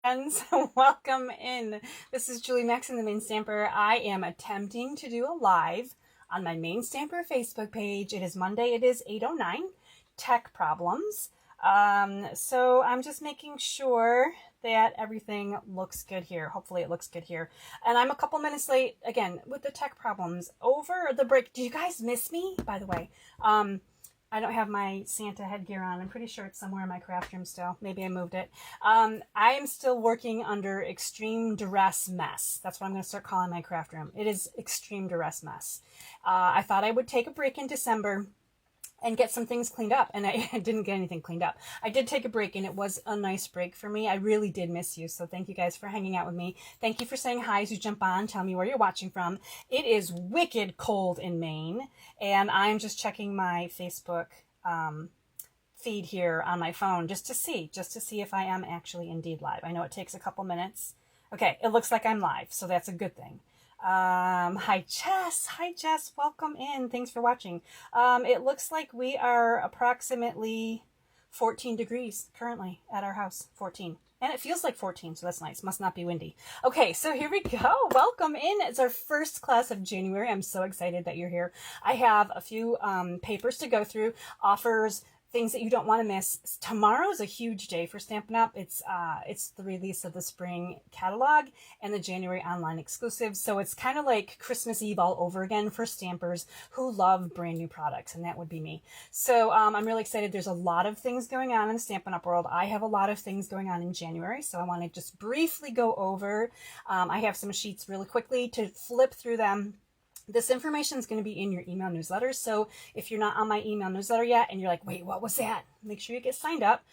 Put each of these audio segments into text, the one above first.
Friends, welcome in. This is Julie Maxon, the Maine Stamper. I am attempting to do a live on my Maine Stamper Facebook page. It is Monday. It is 8:09. Tech problems. So I'm just making sure that everything looks good here. Hopefully it looks good here. And I'm a couple minutes late again with the tech problems over the break. Do you guys miss me, by the way? I don't have my Santa headgear on. I'm pretty sure it's somewhere in my craft room still. Maybe I moved it. I am still working under extreme duress mess. That's what I'm going to start calling my craft room. It is extreme duress mess. I thought I would take a break in December and get some things cleaned up, and I didn't get anything cleaned up. I did take a break, and it was a nice break for me. I really did miss you, so thank you guys for hanging out with me. Thank you for saying hi as you jump on. Tell me where you're watching from. It is wicked cold in Maine, and I'm just checking my Facebook feed here on my phone just to see if I am actually indeed live. I know it takes a couple minutes. Okay, it looks like I'm live, so that's a good thing. Hi Jess, welcome in. Thanks for watching. It looks like we are approximately 14 degrees currently at our house, 14. And it feels like 14, so that's nice. Must not be windy. Okay, so here we go. Welcome in. It's our first class of January. I'm so excited that you're here. I have a few papers to go through, offers, things that you don't want to miss. Tomorrow is a huge day for Stampin' Up. It's the release of the spring catalog and the January online exclusives. So it's kind of like Christmas Eve all over again for stampers who love brand new products, and that would be me. So I'm really excited. There's a lot of things going on in the Stampin' Up world. I have a lot of things going on in January, so I want to just briefly go over. I have some sheets really quickly to flip through them. This information is going to be in your email newsletter. So if you're not on my email newsletter yet and you're like, wait, what was that? Make sure you get signed up.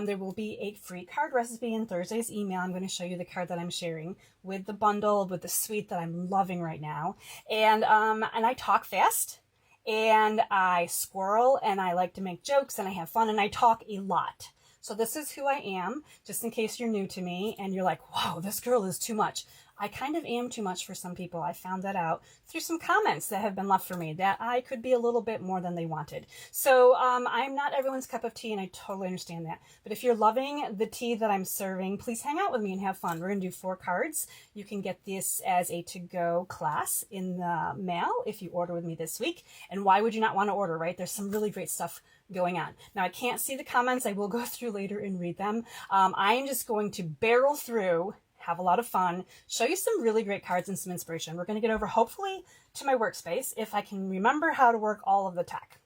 There will be a free card recipe in Thursday's email. I'm going to show you the card that I'm sharing with the bundle, with the suite that I'm loving right now. And I talk fast and I squirrel and I like to make jokes and I have fun and I talk a lot. So this is who I am, just in case you're new to me and you're like, wow, this girl is too much. I kind of am too much for some people. I found that out through some comments that have been left for me, that I could be a little bit more than they wanted. So I'm not everyone's cup of tea, and I totally understand that. But if you're loving the tea that I'm serving, please hang out with me and have fun. We're going to do 4 cards. You can get this as a to-go class in the mail if you order with me this week. And why would you not want to order, right? There's some really great stuff going on. Now, I can't see the comments. I will go through later and read them. I'm just going to barrel through, have a lot of fun, show you some really great cards and some inspiration. We're going to get over, hopefully, to my workspace if I can remember how to work all of the tech.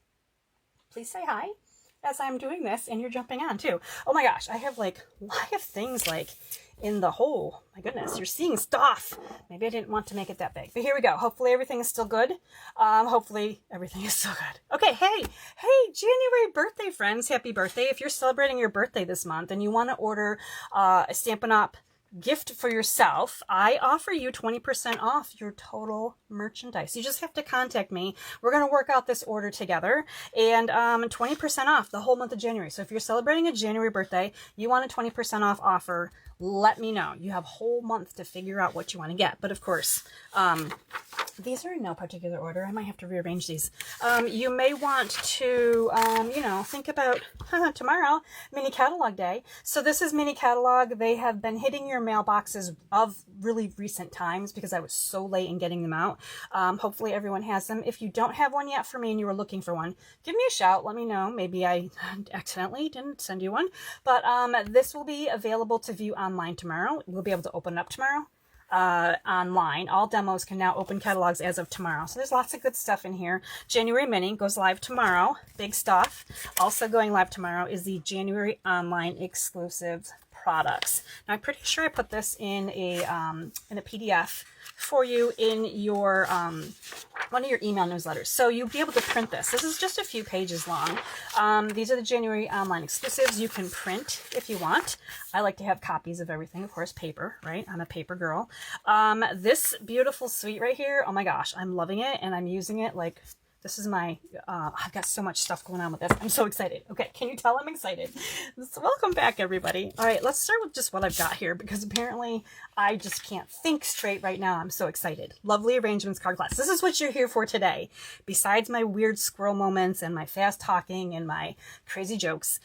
Please say hi as I'm doing this, and you're jumping on too. Oh my gosh, I have things in the hole. My goodness, you're seeing stuff. Maybe I didn't want to make it that big, but here we go. Hopefully everything is still good. Hopefully everything is still good. Okay, hey, January birthday friends, happy birthday. If you're celebrating your birthday this month and you want to order a Stampin' Up gift for yourself, I offer you 20% off your total merchandise. You just have to contact me. We're going to work out this order together, and 20% off the whole month of January. So if you're celebrating a January birthday, you want a 20% off offer, let me know. You have a whole month to figure out what you want to get. But of course, these are in no particular order. I might have to rearrange these. You may want to, think about tomorrow, mini catalog day. So this is mini catalog. They have been hitting your mailboxes of really recent times because I was so late in getting them out. Hopefully everyone has them. If you don't have one yet for me and you were looking for one, give me a shout. Let me know. Maybe I accidentally didn't send you one. But this will be available to view online tomorrow. We'll be able to open it up tomorrow. Online. All demos can now open catalogs as of tomorrow. So there's lots of good stuff in here. January Mini goes live tomorrow. Big stuff. Also going live tomorrow is the January online exclusive products. Now I'm pretty sure I put this in a PDF for you in your one of your email newsletters. So you'll be able to print this. This is just a few pages long. These are the January online exclusives. You can print if you want. I like to have copies of everything, of course, paper, right? I'm a paper girl. This beautiful suite right here, oh my gosh, I'm loving it, and I'm using it like This is my, I've got so much stuff going on with this. I'm so excited. Okay, can you tell I'm excited? So welcome back, everybody. All right, let's start with just what I've got here, because apparently I just can't think straight right now. I'm so excited. Lovely Arrangements card class. This is what you're here for today. Besides my weird squirrel moments and my fast talking and my crazy jokes,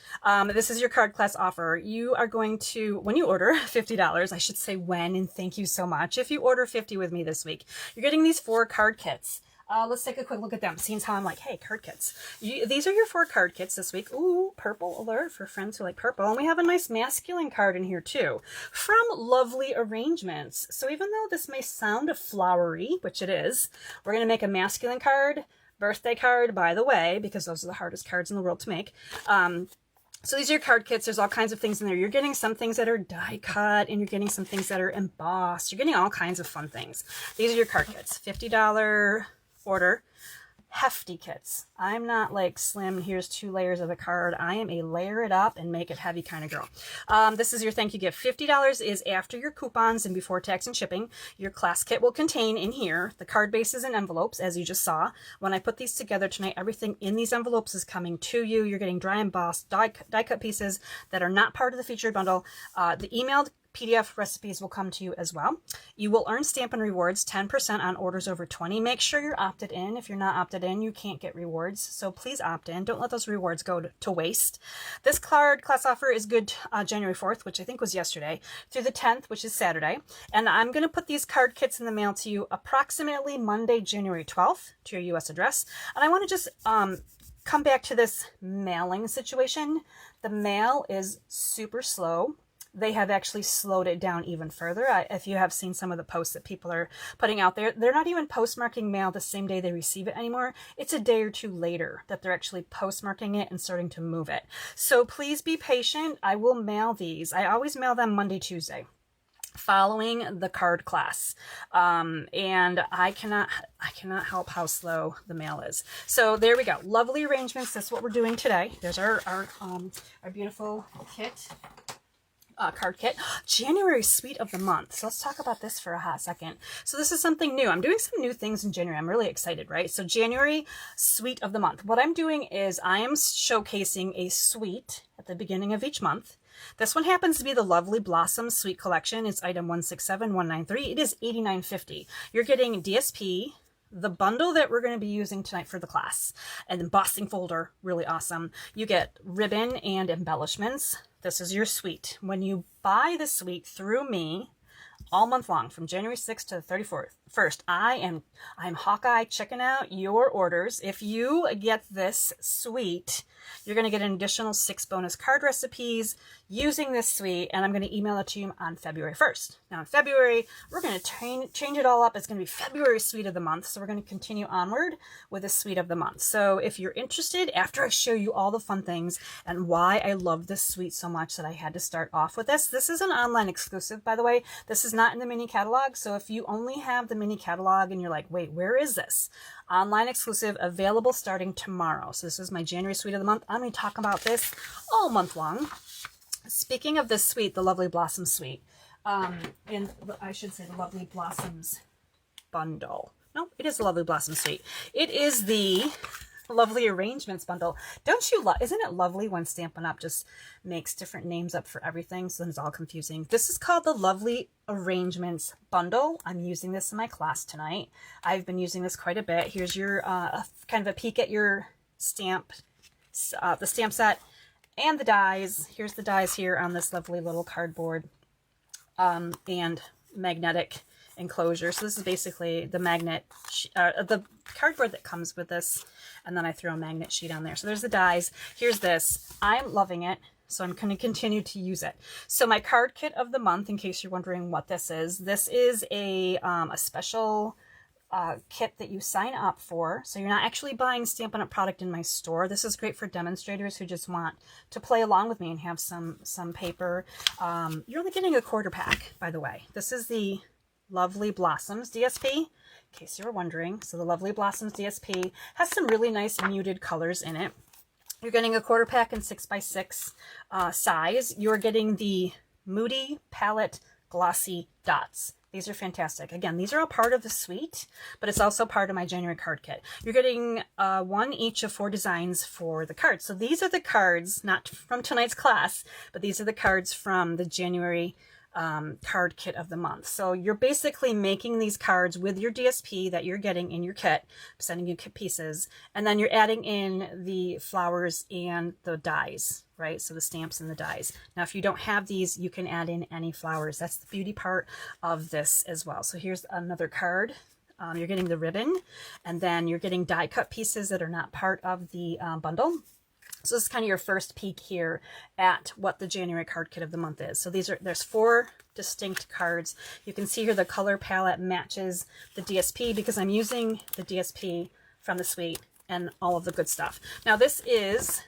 this is your card class offer. You are going to, when you order $50, I should say when, and thank you so much. If you order 50 with me this week, you're getting these 4 card kits. Let's take a quick look at them. Seeing how I'm like, hey, card kits. These are your 4 card kits this week. Ooh, purple alert for friends who like purple. And we have a nice masculine card in here too, from Lovely Arrangements. So even though this may sound flowery, which it is, we're going to make a masculine card, birthday card, by the way, because those are the hardest cards in the world to make. So these are your card kits. There's all kinds of things in there. You're getting some things that are die cut, and you're getting some things that are embossed. You're getting all kinds of fun things. These are your card kits. $50 order. Hefty kits. I'm not like slim, here's 2 layers of a card. I am a layer it up and make it heavy kind of girl. This is your thank you gift. $50 is after your coupons and before tax and shipping. Your class kit will contain in here the card bases and envelopes, as you just saw. When I put these together tonight, everything in these envelopes is coming to you. You're getting dry embossed die cut pieces that are not part of the featured bundle. The emailed PDF recipes will come to you as well. You will earn Stampin' Rewards, 10% on orders over 20. Make sure you're opted in. If you're not opted in, you can't get rewards. So please opt in. Don't let those rewards go to waste. This card class offer is good January 4th, which I think was yesterday, through the 10th, which is Saturday. And I'm going to put these card kits in the mail to you approximately Monday, January 12th to your U.S. address. And I want to just come back to this mailing situation. The mail is super slow. They have actually slowed it down even further. If you have seen some of the posts that people are putting out there, they're not even postmarking mail the same day they receive it anymore. It's a day or 2 later that they're actually postmarking it and starting to move it. So please be patient. I will mail these. I always mail them Monday, Tuesday, following the card class. And I cannot help how slow the mail is. So there we go. Lovely Arrangements. That's what we're doing today. There's our beautiful kit. Card kit. January Sweet of the Month. So let's talk about this for a hot second. So this is something new. I'm doing some new things in January. I'm really excited, right? So January Sweet of the Month. What I'm doing is I am showcasing a sweet at the beginning of each month. This one happens to be the Lovely Blossom Sweet Collection. It's item 167193. It is $89.50. You're getting DSP, the bundle that we're going to be using tonight for the class, and embossing folder, really awesome. You get ribbon and embellishments. This is your suite. When you buy the suite through me, all month long, from January 6th to the 31st, I'm Hawkeye checking out your orders. If you get this suite, you're going to get an additional 6 bonus card recipes using this suite, and I'm going to email it to you on February 1st. Now in February, we're going to change it all up. It's going to be February Suite of the Month, so we're going to continue onward with the Suite of the Month. So if you're interested, after I show you all the fun things and why I love this suite so much that I had to start off with this. This is an online exclusive, by the way. This is not in the mini catalog, so if you only have the mini catalog and you're like, wait, where is this? Online exclusive, available starting tomorrow. So this is my January Suite of the Month. I'm going to talk about this all month long. Speaking of this suite, the Lovely Blossom Suite, and I should say the Lovely Blossoms bundle. No, it is the Lovely Blossom Suite. It is the Lovely Arrangements bundle. Don't you love, isn't it lovely when Stampin' Up just makes different names up for everything, so then it's all confusing. This is called the Lovely Arrangements bundle. I'm using this in my class tonight. I've been using this quite a bit. Here's your kind of a peek at your stamp, the stamp set and the dies. Here's the dies here on this lovely little cardboard and magnetic enclosure. So this is basically the magnet, the cardboard that comes with this, and then I throw a magnet sheet on there. So there's the dies. Here's this. I'm loving it, so I'm going to continue to use it. So my card kit of the month, in case you're wondering what this is a special kit that you sign up for. So you're not actually buying Stampin' Up product in my store. This is great for demonstrators who just want to play along with me and have some paper. You're only getting a quarter pack, by the way. This is the Lovely Blossoms DSP, in case you were wondering. So the Lovely Blossoms DSP has some really nice muted colors in it. You're getting a quarter pack in 6x6 size. You're getting the Moody Palette Glossy Dots. These are fantastic. Again, these are all part of the suite, but it's also part of my January card kit. You're getting one each of 4 designs for the cards. So these are the cards, not from tonight's class, but these are the cards from the January card kit of the month. So you're basically making these cards with your DSP that you're getting in your kit, sending you kit pieces, and then you're adding in the flowers and the dies, right? So the stamps and the dies. Now, if you don't have these, you can add in any flowers. That's the beauty part of this as well. So here's another card. You're getting the ribbon, and then you're getting die cut pieces that are not part of the bundle. So this is kind of your first peek here at what the January card kit of the month is. So there's 4 distinct cards. You can see here the color palette matches the DSP because I'm using the DSP from the suite and all of the good stuff. Now this is,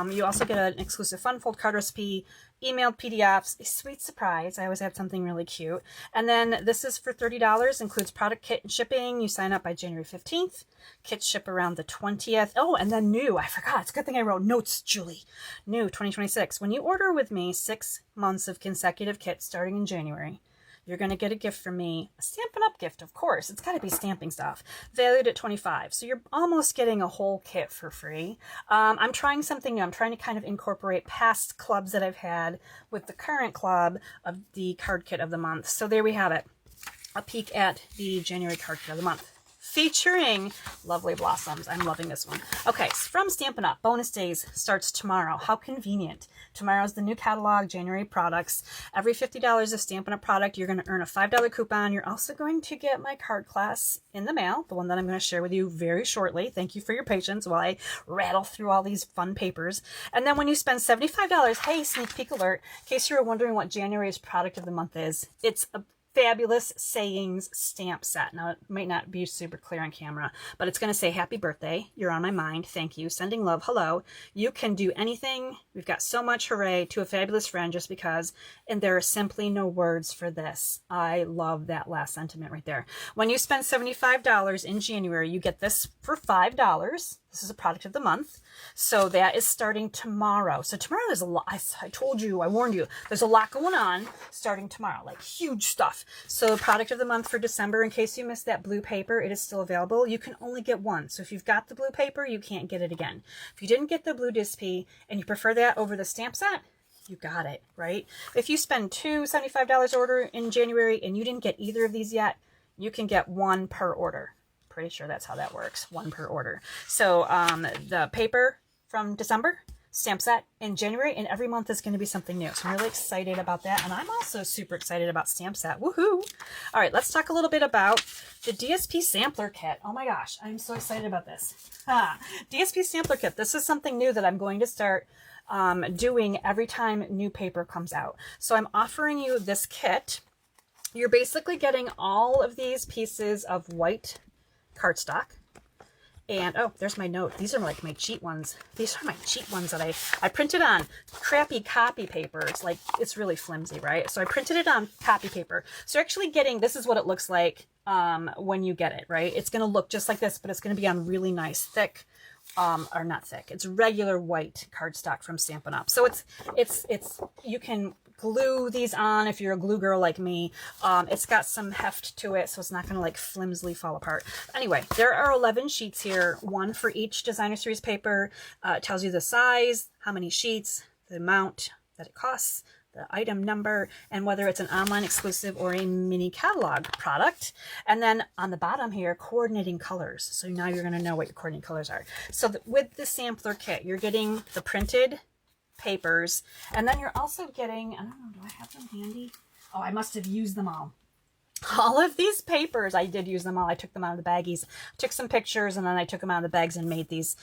you also get an exclusive fun fold card recipe, emailed PDFs, a sweet surprise. I always had something really cute. And then this is for $30, includes product kit and shipping. You sign up by January 15th. Kits ship around the 20th. Oh, and then new, I forgot. It's a good thing I wrote notes, Julie. New 2026. When you order with me 6 months of consecutive kits starting in January, you're going to get a gift from me, a Stampin' Up gift, of course. It's got to be stamping stuff, valued at $25. So you're almost getting a whole kit for free. I'm trying something new. I'm trying to kind of incorporate past clubs that I've had with the current club of the card kit of the month. So there we have it. A peek at the January card kit of the month, featuring lovely blossoms. I'm loving this one. Okay, so from Stampin' Up, bonus days starts tomorrow. How convenient. Tomorrow's the new catalog, January products. Every $50 of Stampin' Up product, you're going to earn a $5 coupon. You're also going to get my card class in the mail, the one that I'm going to share with you very shortly. Thank you for your patience while I rattle through all these fun papers. And then when you spend $75, hey, sneak peek alert, in case you were wondering what January's product of the month is, it's a fabulous sayings stamp set. Now, it might not be super clear on camera, but it's going to say happy birthday. You're on my mind. Thank you. Sending love. Hello. You can do anything. We've got so much hooray to a fabulous friend just because, and there are simply no words for this. I love that last sentiment right there. When you spend $75 in January, you get this for $5. This is a product of the month. So that is starting tomorrow. So tomorrow there's a lot. I told you, I warned you, there's a lot going on starting tomorrow, like huge stuff. So product of the month for December, in case you missed that blue paper, it is still available. You can only get one. So if you've got the blue paper, you can't get it again. If you didn't get the blue DSP and you prefer that over the stamp set, you got it, right? If you spend two $75 order in January and you didn't get either of these yet, you can get one per order. Pretty sure that's how that works. One per order. So the paper from December, stamp set in January, and every month is going to be something new. So I'm really excited about that. And I'm also super excited about stamp set. Woohoo! All right, let's talk a little bit about the DSP sampler kit. Oh my gosh, I'm so excited about this. DSP sampler kit. This is something new that I'm going to start doing every time new paper comes out. So I'm offering you this kit. You're basically getting all of these pieces of white cardstock. And oh, there's my note. These are like my cheat ones. These are my cheat ones that I printed on crappy copy paper. It's like, it's really flimsy, right? So I printed it on copy paper. So you're actually getting, this is what it looks like when you get it, right? It's going to look just like this, but it's going to be on really nice thick, or not thick. It's regular white cardstock from Stampin' Up. So it's you can glue these on if you're a glue girl like me. It's got some heft to it, so it's not going to like flimsily fall apart. Anyway, there are 11 sheets here, one for each designer series paper. It tells you the size, how many sheets, the amount that it costs, the item number, and whether it's an online exclusive or a mini catalog product. And then on the bottom here, coordinating colors. So now you're going to know what your coordinating colors are. So with the sampler kit, you're getting the printed papers, and then you're also getting, I don't know, do I have them handy? Oh, I must have used them all. All of these papers, I did use them all. I took them out of the baggies, took some pictures, and then I took them out of the bags and made these.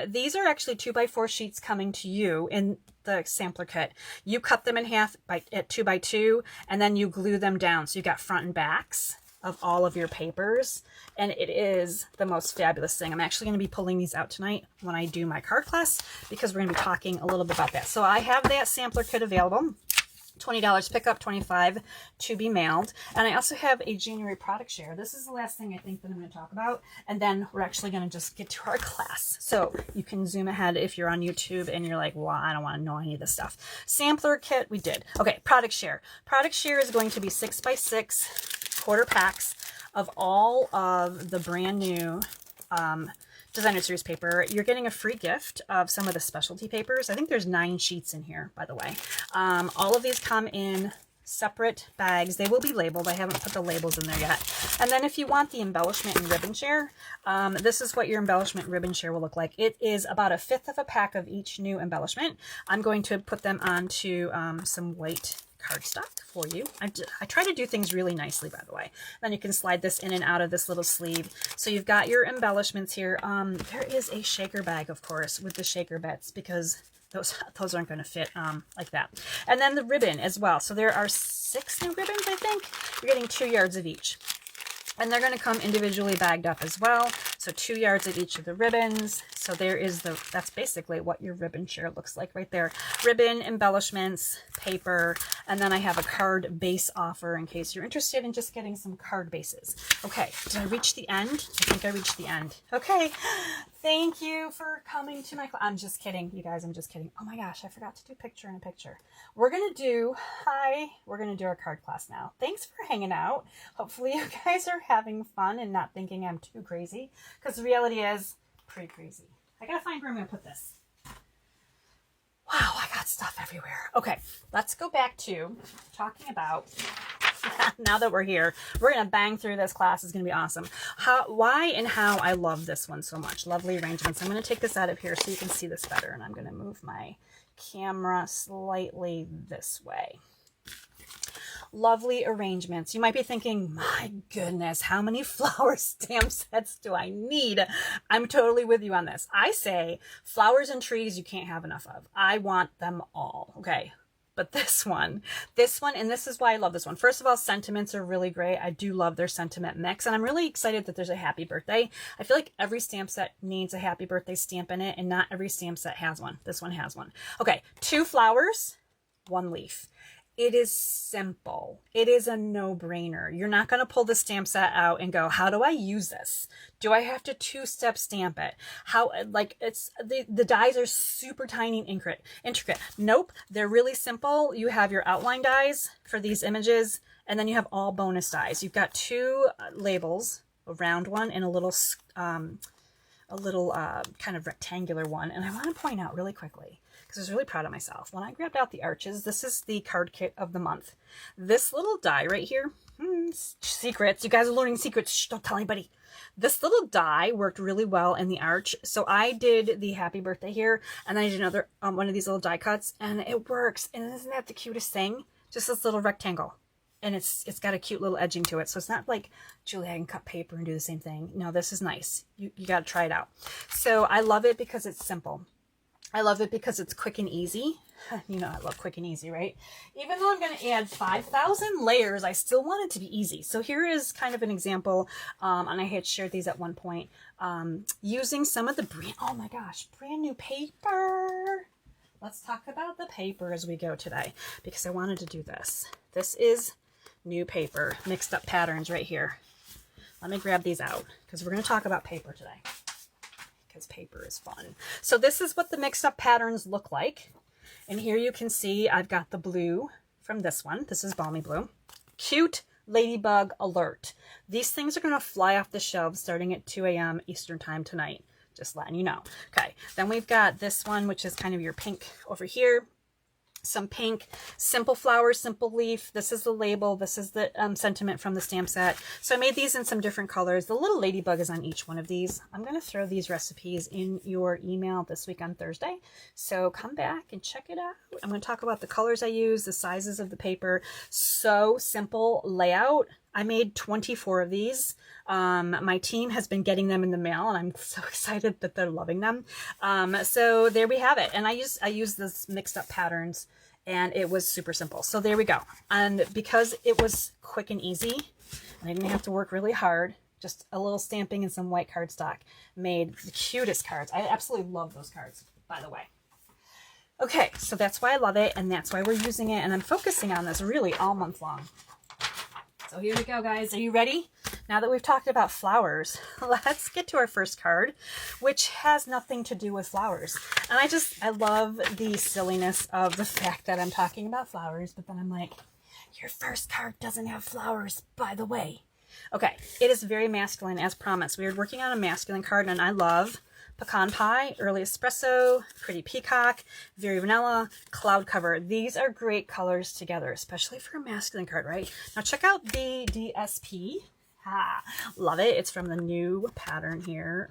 These are actually 2x4 sheets coming to you in the sampler kit. You cut them in half at 2x2, and then you glue them down. So you got front and backs of all of your papers, and it is the most fabulous thing. I'm actually going to be pulling these out tonight when I do my card class, because we're going to be talking a little bit about that. So I have that sampler kit available. $20 pickup, $25 to be mailed. And I also have a January product share. This is the last thing I think that I'm going to talk about. And then we're actually going to just get to our class. So you can zoom ahead if you're on YouTube and you're like, well, I don't want to know any of this stuff. Sampler kit, we did. Okay, product share. Product share is going to be 6x6 quarter packs of all of the brand new Designer Series paper. You're getting a free gift of some of the specialty papers. I think there's 9 sheets in here, by the way. All of these come in separate bags. They will be labeled. I haven't put the labels in there yet. And then if you want the embellishment and ribbon share, this is what your embellishment and ribbon share will look like. It is about 1/5 of a pack of each new embellishment. I'm going to put them onto some white cardstock for you. I try to do things really nicely, by the way. Then you can slide this in and out of this little sleeve. So you've got your embellishments here. There is a shaker bag, of course, with the shaker bits, because those aren't going to fit like that. And then the ribbon as well. So there are 6 new ribbons, I think. You're getting 2 yards of each. And they're going to come individually bagged up as well. So 2 yards of each of the ribbons. So there is that's basically what your ribbon share looks like right there. Ribbon, embellishments, paper, and then I have a card base offer in case you're interested in just getting some card bases. Okay, did I reach the end? I think I reached the end. Okay, thank you for coming to my class. I'm just kidding, you guys, I'm just kidding. Oh my gosh, I forgot to do picture in a picture. We're gonna do our card class now. Thanks for hanging out. Hopefully you guys are having fun and not thinking I'm too crazy, because the reality is pretty crazy. I gotta find where I'm gonna put this. Wow, I got stuff everywhere. Okay, let's go back to talking about, now that we're here, we're gonna bang through this class. It's gonna be awesome. Why and how I love this one so much. Lovely arrangements. I'm gonna take this out of here so you can see this better, and I'm gonna move my camera slightly this way. Lovely arrangements. You might be thinking, my goodness, how many flower stamp sets do I need? I'm totally with you on this. I say flowers and trees you can't have enough of. I want them all. Okay. But this one, and this is why I love this one. First of all, sentiments are really great. I do love their sentiment mix, and I'm really excited that there's a happy birthday. I feel like every stamp set needs a happy birthday stamp in it, and not every stamp set has one. This one has one. Okay, 2 flowers, 1 leaf. It is simple. It is a no-brainer. You're not going to pull the stamp set out and go, how do I use this? Do I have to 2-step stamp it? How, like, it's, the dies are super tiny and intricate. Nope. They're really simple. You have your outline dies for these images, and then you have all bonus dies. You've got 2 labels, a round one and a little kind of rectangular one. And I want to point out really quickly, because I was really proud of myself. When I grabbed out the arches, this is the card kit of the month. This little die right here, secrets. You guys are learning secrets. Shh, don't tell anybody. This little die worked really well in the arch. So I did the happy birthday here, and then I did another one of these little die cuts, and it works. And isn't that the cutest thing? Just this little rectangle. And it's got a cute little edging to it. So it's not like, Julie, I can cut paper and do the same thing. No, this is nice. You got to try it out. So I love it because it's simple. I love it because it's quick and easy. You know, I love quick and easy, right? Even though I'm going to add 5,000 layers, I still want it to be easy. So here is kind of an example, and I had shared these at one point, using some of the brand new paper. Let's talk about the paper as we go today, because I wanted to do this. This is new paper, mixed up patterns right here. Let me grab these out, because we're going to talk about paper today, because paper is fun. So this is what the mixed up patterns look like. And here you can see I've got the blue from this one. This is Balmy Blue. Cute Ladybug Alert. These things are going to fly off the shelves starting at 2 a.m. Eastern time tonight. Just letting you know. Okay, then we've got this one, which is kind of your pink over here. Some pink, simple flower, simple leaf. This is the label. This is the sentiment from the stamp set. So I made these in some different colors. The little ladybug is on each one of these. I'm going to throw these recipes in your email this week on Thursday. So come back and check it out. I'm going to talk about the colors I use, the sizes of the paper. So simple layout. I made 24 of these. My team has been getting them in the mail, and I'm so excited that they're loving them. So there we have it. And I use this mixed up patterns, and it was super simple. So there we go. And because it was quick and easy, and I didn't have to work really hard, just a little stamping and some white cardstock made the cutest cards. I absolutely love those cards, by the way. Okay, so that's why I love it, and that's why we're using it, and I'm focusing on this really all month long. So here we go, guys. Are you ready? Now that we've talked about flowers, let's get to our first card, which has nothing to do with flowers. And I love the silliness of the fact that I'm talking about flowers, but then I'm like, you Your first card doesn't have flowers, by the way. Okay, it is very masculine as promised. We are working on a masculine card, and I love Pecan Pie, Early Espresso, Pretty Peacock, Very Vanilla, Cloud Cover. These are great colors together, especially for a masculine card, right? Now check out the DSP. Ah, love it. It's from the new pattern here.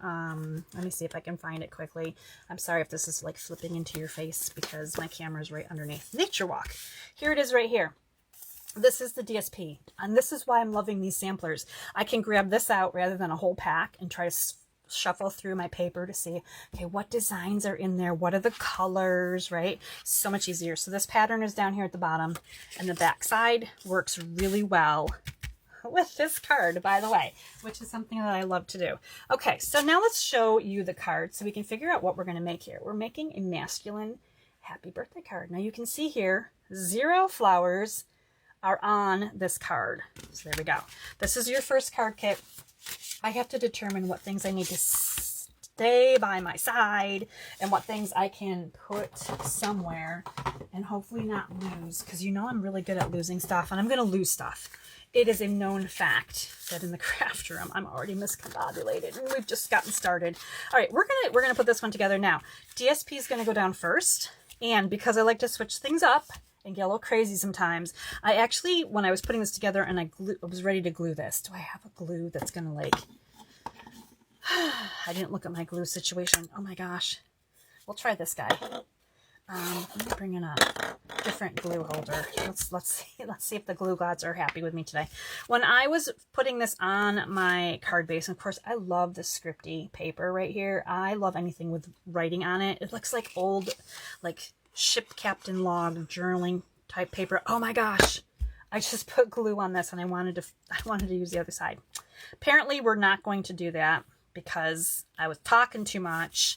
Let me see if I can find it quickly. I'm sorry if this is like flipping into your face because my camera is right underneath. Nature Walk. Here it is right here. This is the DSP, and this is why I'm loving these samplers. I can grab this out rather than a whole pack and try to shuffle through my paper to see, okay, what designs are in there? What are the colors, right? So much easier. So this pattern is down here at the bottom, and the back side works really well with this card, by the way, which is something that I love to do. Okay, so now let's show you the card so we can figure out what we're going to make here. We're making a masculine happy birthday card. Now you can see here, 0 flowers are on this card. So there we go. This is your first card kit. I have to determine what things I need to stay by my side and what things I can put somewhere and hopefully not lose, because you know I'm really good at losing stuff, and I'm going to lose stuff. It is a known fact that in the craft room I'm already miscombobulated, and we've just gotten started. All right, we're gonna put this one together now. DSP is going to go down first, and because I like to switch things up and get a little crazy sometimes, I actually, when I was putting this together and I was ready to glue this, do I have a glue that's gonna like, I didn't look at my glue situation. Oh my gosh. We'll try this guy. Let me bring in a different glue holder. Let's see if the glue gods are happy with me today. When I was putting this on my card base, and of course I love the scripty paper right here. I love anything with writing on it. It looks like old, like ship captain log journaling type paper. Oh my gosh, I just put glue on this, and I wanted to use the other side. Apparently we're not going to do that because I was talking too much.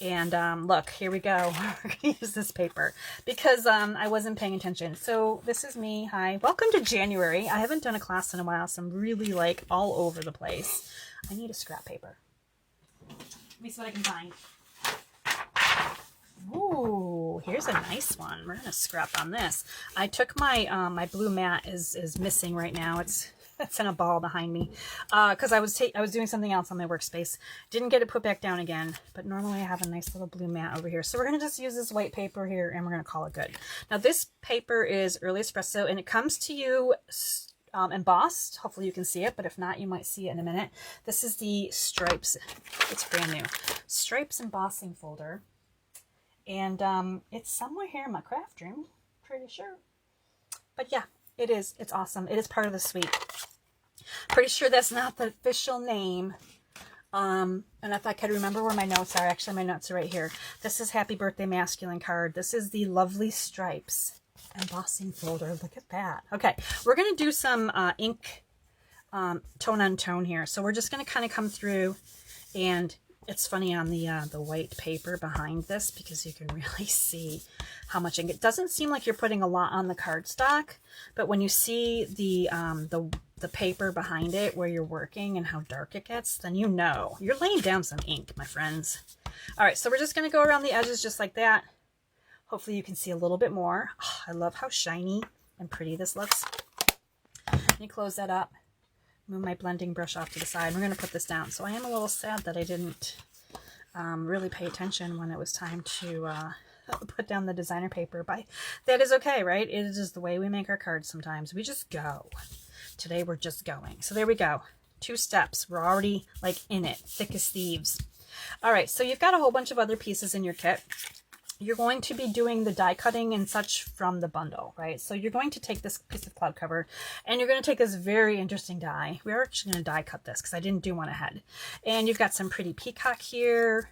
And look, here we go. We're gonna use this paper because I wasn't paying attention. So this is me. Hi, welcome to January. I haven't done a class in a while, so I'm really like all over the place. I need a scrap paper. Let me see what I can find. Ooh, here's a nice one. We're gonna scrap on this. I took my my blue mat is missing right now. It's in a ball behind me because I was doing something else on my workspace. Didn't get it put back down again, but normally I have a nice little blue mat over here. So we're gonna just use this white paper here, and we're gonna call it good. Now this paper is Early Espresso, and it comes to you embossed. Hopefully you can see it, but if not, you might see it in a minute. This is the Stripes. It's brand new. Stripes embossing folder. And it's somewhere here in my craft room, pretty sure. But yeah, it is. It's awesome. It is part of the suite. Pretty sure that's not the official name. And if I could remember where my notes are, actually my notes are right here. This is Happy Birthday Masculine card. This is the Lovely Stripes embossing folder. Look at that. Okay, we're going to do some ink tone on tone here. So we're just going to kind of come through, and it's funny on the white paper behind this because you can really see how much ink. It doesn't seem like you're putting a lot on the cardstock, but when you see the paper behind it where you're working and how dark it gets, then you know you're laying down some ink, my friends. All right, so we're just going to go around the edges just like that. Hopefully you can see a little bit more. Oh, I love how shiny and pretty this looks. Let me close that up. Move my blending brush off to the side. We're going to put this down. So I am a little sad that I didn't really pay attention when it was time to put down the designer paper. But that is okay, right? It is just the way we make our cards sometimes. We just go. Today we're just going. So there we go. 2 steps. We're already like in it. Thick as thieves. All right. So you've got a whole bunch of other pieces in your kit. You're going to be doing the die cutting and such from the bundle, right? So you're going to take this piece of cloud cover, and you're going to take this very interesting die. We're actually going to die cut this because I didn't do one ahead. And you've got some pretty peacock here.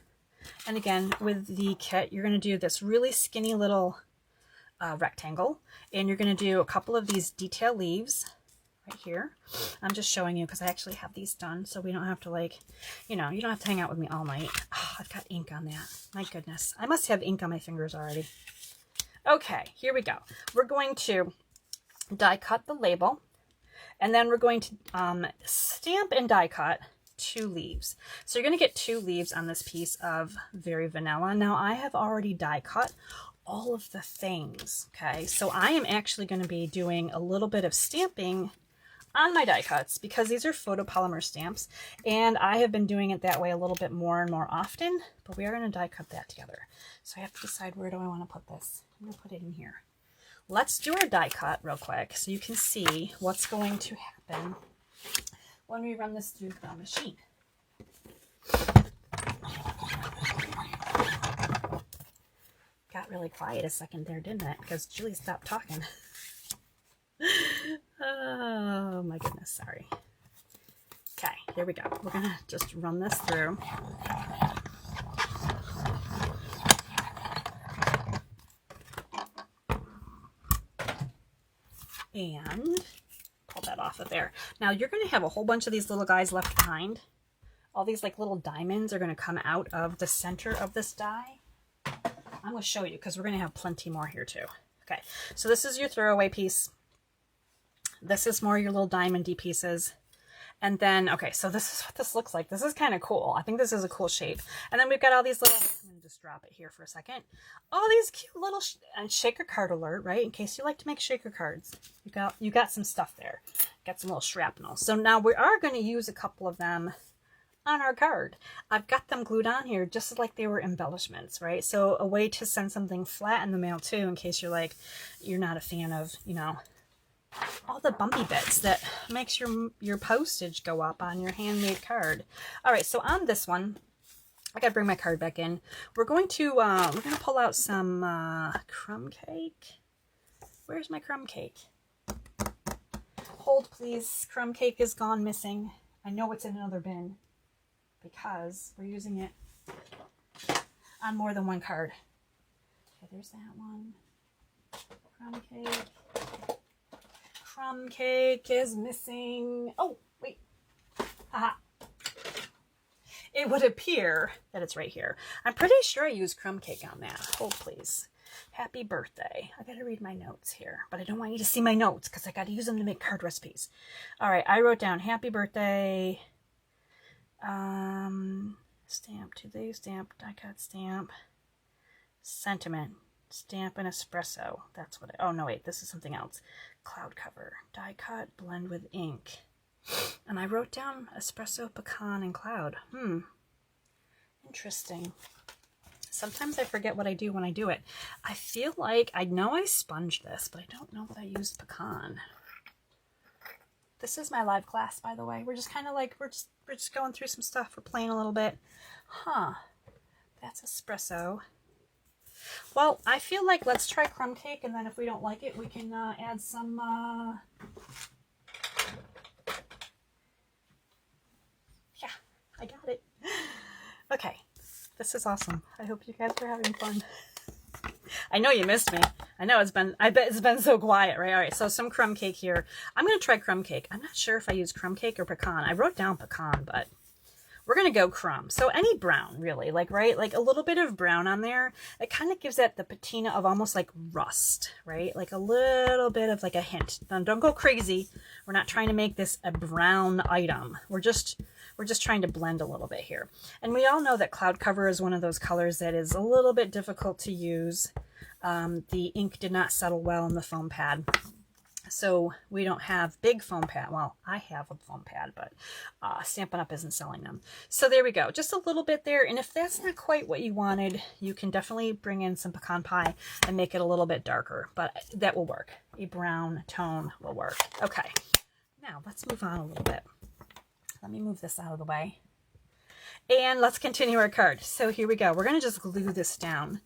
And again, with the kit, you're going to do this really skinny little rectangle. And you're going to do a couple of these detail leaves right here. I'm just showing you because I actually have these done, so we don't have to, like, you know, you don't have to hang out with me all night. Oh, I've got ink on that. My goodness. I must have ink on my fingers already. Okay, here we go. We're going to die cut the label, and then we're going to stamp and die cut 2 leaves. So you're going to get 2 leaves on this piece of Very Vanilla. Now I have already die cut all of the things. Okay, so I am actually going to be doing a little bit of stamping on my die cuts because these are photopolymer stamps, and I have been doing it that way a little bit more and more often, but we are going to die cut that together. So I have to decide, where do I want to put this? I'm going to put it in here. Let's do our die cut real quick so you can see what's going to happen when we run this through the machine. Got really quiet a second there, didn't it? Because Julie stopped talking. Oh my goodness, sorry. Okay, here we go. We're gonna just run this through. And pull that off of there. Now you're gonna have a whole bunch of these little guys left behind. All these like little diamonds are gonna come out of the center of this die. I'm gonna show you because we're gonna have plenty more here too. Okay, so this is your throwaway piece. This is more your little diamondy pieces. And then, okay, so this is what this looks like. This is kind of cool. I think this is a cool shape. And then we've got all these little, I'm going to just drop it here for a second. All these cute little shaker card alert, right? In case you like to make shaker cards. You got some stuff there. Got some little shrapnel. So now we are going to use a couple of them on our card. I've got them glued on here just like they were embellishments, right? So a way to send something flat in the mail too, in case you're like, you're not a fan of, you know, all the bumpy bits that makes your postage go up on your handmade card. All right, so on this one, I gotta bring my card back in. We're gonna pull out some crumb cake. Where's my crumb cake? Hold please. Crumb cake is gone missing. I know it's in another bin because we're using it on more than one card. Okay, there's that one. Crumb cake. Crumb cake is missing. Oh, wait. Aha. It would appear that it's right here. I'm pretty sure I used crumb cake on that. Hold, please. Happy birthday. I gotta read my notes here, but I don't want you to see my notes because I gotta use them to make card recipes. All right, I wrote down happy birthday. Stamp, today stamp, die cut stamp, sentiment. Stamp and espresso. That's what oh no, wait, this is something else. Cloud cover, die cut, blend with ink. And I wrote down espresso, pecan, and cloud. Interesting. Sometimes I forget what I do when I do it. I feel like I know I sponged this, but I don't know that I used pecan. This is my live class, by the way. We're just kind of like, we're just going through some stuff. We're playing a little bit. That's espresso. Well, I feel like let's try crumb cake, and then if we don't like it, we can add some yeah, I got it. Okay, this is awesome. I hope you guys are having fun. I know you missed me. I know I bet it's been so quiet, right? All right, so some crumb cake here. I'm going to try crumb cake. I'm not sure if I use crumb cake or pecan. I wrote down pecan, but we're going to go crumb. So any brown, really, like, right? Like a little bit of brown on there. It kind of gives that the patina of almost like rust, right? Like a little bit of like a hint. Now, don't go crazy. We're not trying to make this a brown item. We're just trying to blend a little bit here. And we all know that cloud cover is one of those colors that is a little bit difficult to use. The ink did not settle well in the foam pad. So we don't have big foam pad. Well, I have a foam pad, but Stampin' Up! Isn't selling them. So there we go. Just a little bit there. And if that's not quite what you wanted, you can definitely bring in some pecan pie and make it a little bit darker. But that will work. A brown tone will work. Okay. Now let's move on a little bit. Let me move this out of the way. And let's continue our card. So here we go. We're going to just glue this down.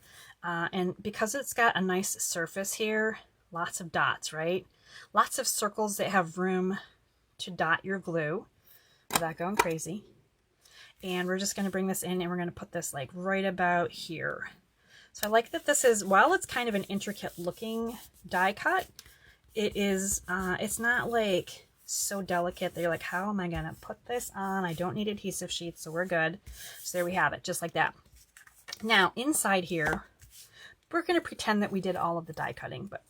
And because it's got a nice surface here, lots of dots, right? Lots of circles that have room to dot your glue without going crazy. And we're just going to bring this in and we're going to put this like right about here. So I like that this is, while it's kind of an intricate looking die cut, it is, it's not like so delicate that you're like, how am I going to put this on? I don't need adhesive sheets, so we're good. So there we have it, just like that. Now inside here, we're going to pretend that we did all of the die cutting, but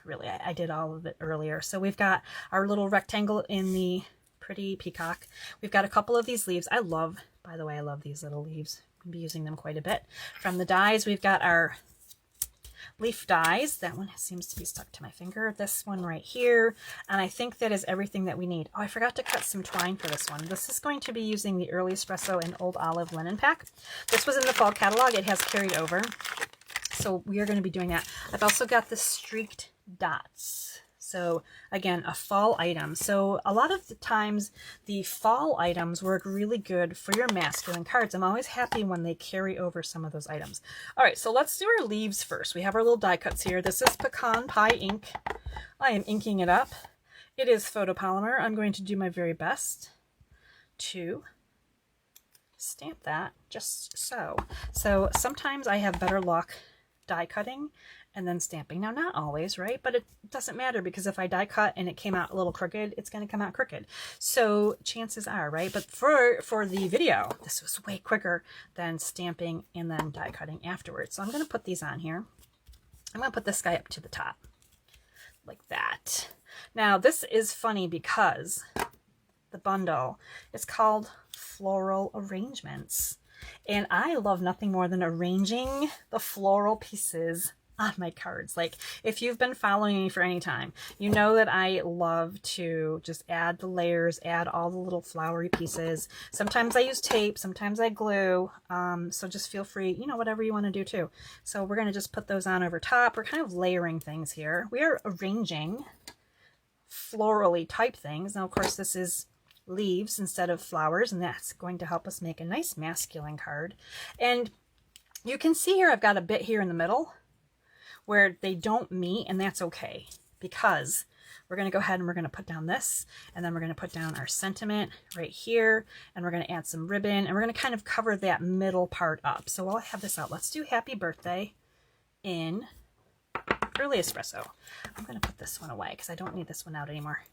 really I did all of it earlier. So we've got our little rectangle in the pretty peacock. We've got a couple of these leaves. By the way, I love these little leaves. I'll be using them quite a bit. From the dies, we've got our leaf dies. That one seems to be stuck to my finger. This one right here. And I think that is everything that we need. Oh, I forgot to cut some twine for this one. This is going to be using the Early Espresso and Old Olive linen pack. This was in the fall catalog. It has carried over. So we are going to be doing that. I've also got the streaked dots. So again, a fall item. So a lot of the times the fall items work really good for your masculine cards. I'm always happy when they carry over some of those items. All right, so let's do our leaves first. We have our little die cuts here. This is pecan pie ink. I am inking it up. It is photopolymer. I'm going to do my very best to stamp that just so. So sometimes I have better luck die cutting and then stamping. Now, not always, right? But it doesn't matter, because if I die cut and it came out a little crooked, it's going to come out crooked. So chances are, right? But for the video, this was way quicker than stamping and then die cutting afterwards. So I'm going to put these on here. I'm going to put this guy up to the top like that. Now, this is funny because the bundle is called Floral Arrangements. And I love nothing more than arranging the floral pieces on my cards. Like, if you've been following me for any time, you know that I love to just add the layers, add all the little flowery pieces. Sometimes I use tape, sometimes I glue. So just feel free, you know, whatever you want to do too. So we're going to just put those on over top. We're kind of layering things here. We are arranging florally type things. Now, of course, this is leaves instead of flowers, and that's going to help us make a nice masculine card. And you can see here I've got a bit here in the middle where they don't meet, and that's okay, because we're going to go ahead and we're going to put down this, and then we're going to put down our sentiment right here, and we're going to add some ribbon, and we're going to kind of cover that middle part up. So while I have this out, let's do Happy Birthday in Early Espresso. I'm going to put this one away because I don't need this one out anymore.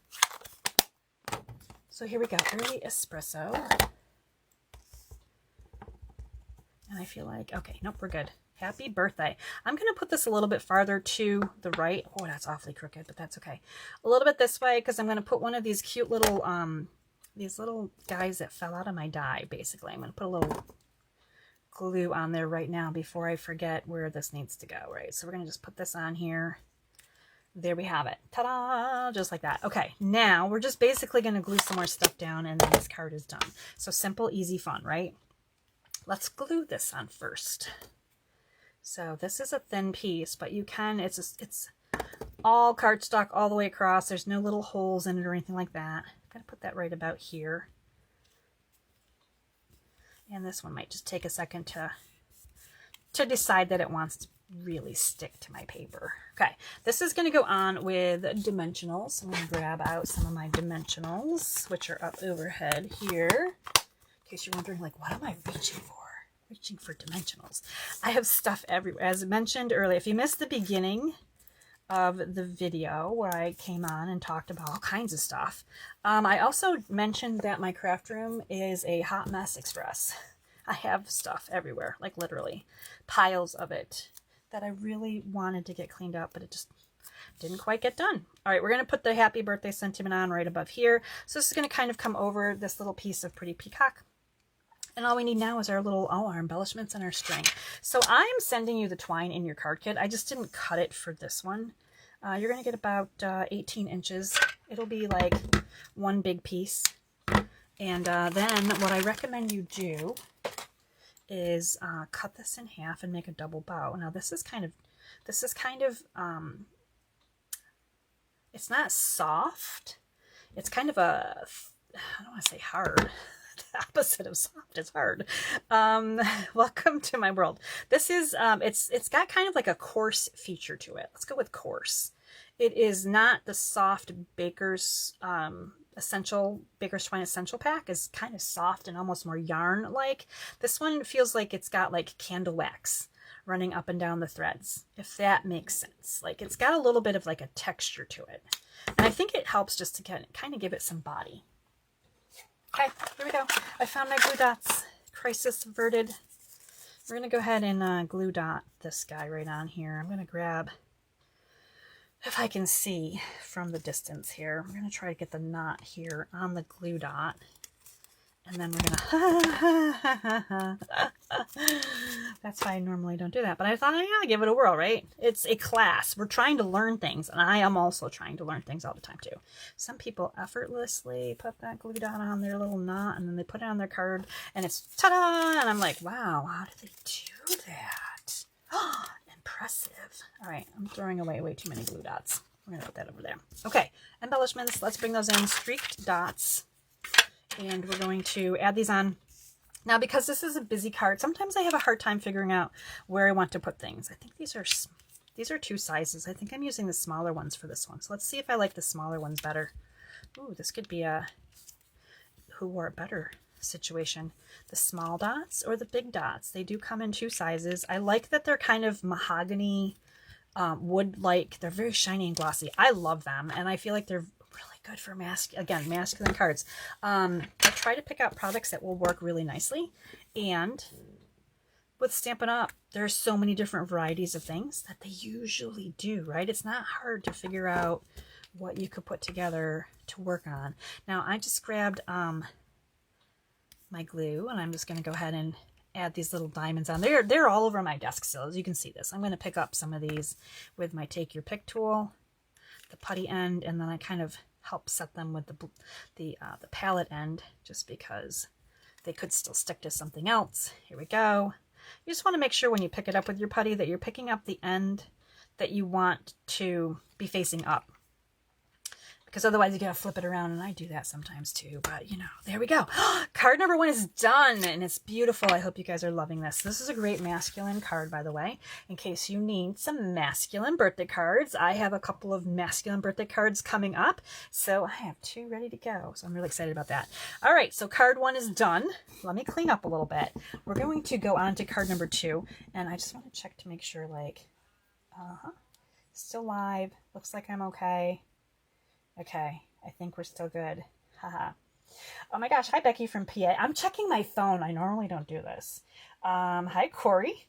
So here we go, Early Espresso. And I feel like, okay, nope, we're good. Happy Birthday. I'm going to put this a little bit farther to the right. Oh, that's awfully crooked, but that's okay. A little bit this way, because I'm going to put one of these cute little, these little guys that fell out of my die, basically. I'm going to put a little glue on there right now before I forget where this needs to go, right? So we're going to just put this on here. There we have it. Ta-da! Just like that. Okay, now we're just basically going to glue some more stuff down, and then this card is done. So simple, easy, fun, right? Let's glue this on first. So this is a thin piece, but you can, it's all cardstock all the way across. There's no little holes in it or anything like that. I'm going to put that right about here. And this one might just take a second to decide that it wants to really stick to my paper. Okay, this is going to go on with dimensionals. I'm going to grab out some of my dimensionals, which are up overhead here. In case you're wondering, like, what am I reaching for? Reaching for dimensionals. I have stuff everywhere. As I mentioned earlier, if you missed the beginning of the video where I came on and talked about all kinds of stuff, I also mentioned that my craft room is a hot mess express. I have stuff everywhere, like literally piles of it that I really wanted to get cleaned up, but it just didn't quite get done. All right, we're going to put the Happy Birthday sentiment on right above here. So this is going to kind of come over this little piece of Pretty Peacock. And all we need now is our little, our embellishments and our string. So I'm sending you the twine in your card kit. I just didn't cut it for this one. You're going to get about 18 inches. It'll be like one big piece. And then what I recommend you do is cut this in half and make a double bow. Now this is kind of, it's not soft. It's kind of a, I don't want to say hard. The opposite of soft is hard. Welcome to my world. This is, it's got kind of like a coarse feature to it. Let's go with coarse. It is not the soft Baker's Baker's Twine Essential Pack is kind of soft and almost more yarn-like. This one feels like it's got like candle wax running up and down the threads, if that makes sense. Like, it's got a little bit of like a texture to it. And I think it helps just to kind of give it some body. Okay, here we go. I found my glue dots. Crisis averted. We're going to go ahead and glue dot this guy right on here. I'm going to grab, if I can see from the distance here, I'm going to try to get the knot here on the glue dot. And then we're gonna, that's why I normally don't do that. But I thought, I gotta give it a whirl, right? It's a class. We're trying to learn things. And I am also trying to learn things all the time too. Some people effortlessly put that glue dot on their little knot and then they put it on their card and it's ta-da! And I'm like, wow, how did they do that? Impressive. All right, I'm throwing away way too many glue dots. We're gonna put that over there. Okay, embellishments, let's bring those in. Streaked dots. And we're going to add these on. Now, because this is a busy card, sometimes I have a hard time figuring out where I want to put things. I think these are 2 sizes. I think I'm using the smaller ones for this one. So let's see if I like the smaller ones better. Ooh, this could be a who wore it better situation. The small dots or the big dots. They do come in 2 sizes. I like that they're kind of mahogany, wood-like. They're very shiny and glossy. I love them, and I feel like they're really good for masculine cards. I try to pick out products that will work really nicely, and with Stampin' Up, there's so many different varieties of things that they usually do, right? It's not hard to figure out what you could put together to work on. Now, I just grabbed my glue, and I'm just going to go ahead and add these little diamonds on. They're all over my desk still, as you can see this. I'm going to pick up some of these with my Take Your Pick tool, the putty end, and then I kind of help set them with the palette end, just because they could still stick to something else. Here we go. You just want to make sure when you pick it up with your putty that you're picking up the end that you want to be facing up, because otherwise you gotta flip it around, and I do that sometimes too. But you know, there we go. Card number 1 is done, and it's beautiful. I hope you guys are loving this. This is a great masculine card, by the way, in case you need some masculine birthday cards. I have a couple of masculine birthday cards coming up, so I have 2 ready to go. So I'm really excited about that. All right, so card 1 is done. Let me clean up a little bit. We're going to go on to card number 2, and I just want to check to make sure, like, still live. Looks like I'm okay. Okay, I think we're still good. Haha. Oh my gosh, hi Becky from PA. I'm checking my phone. I normally don't do this. Hi Corey.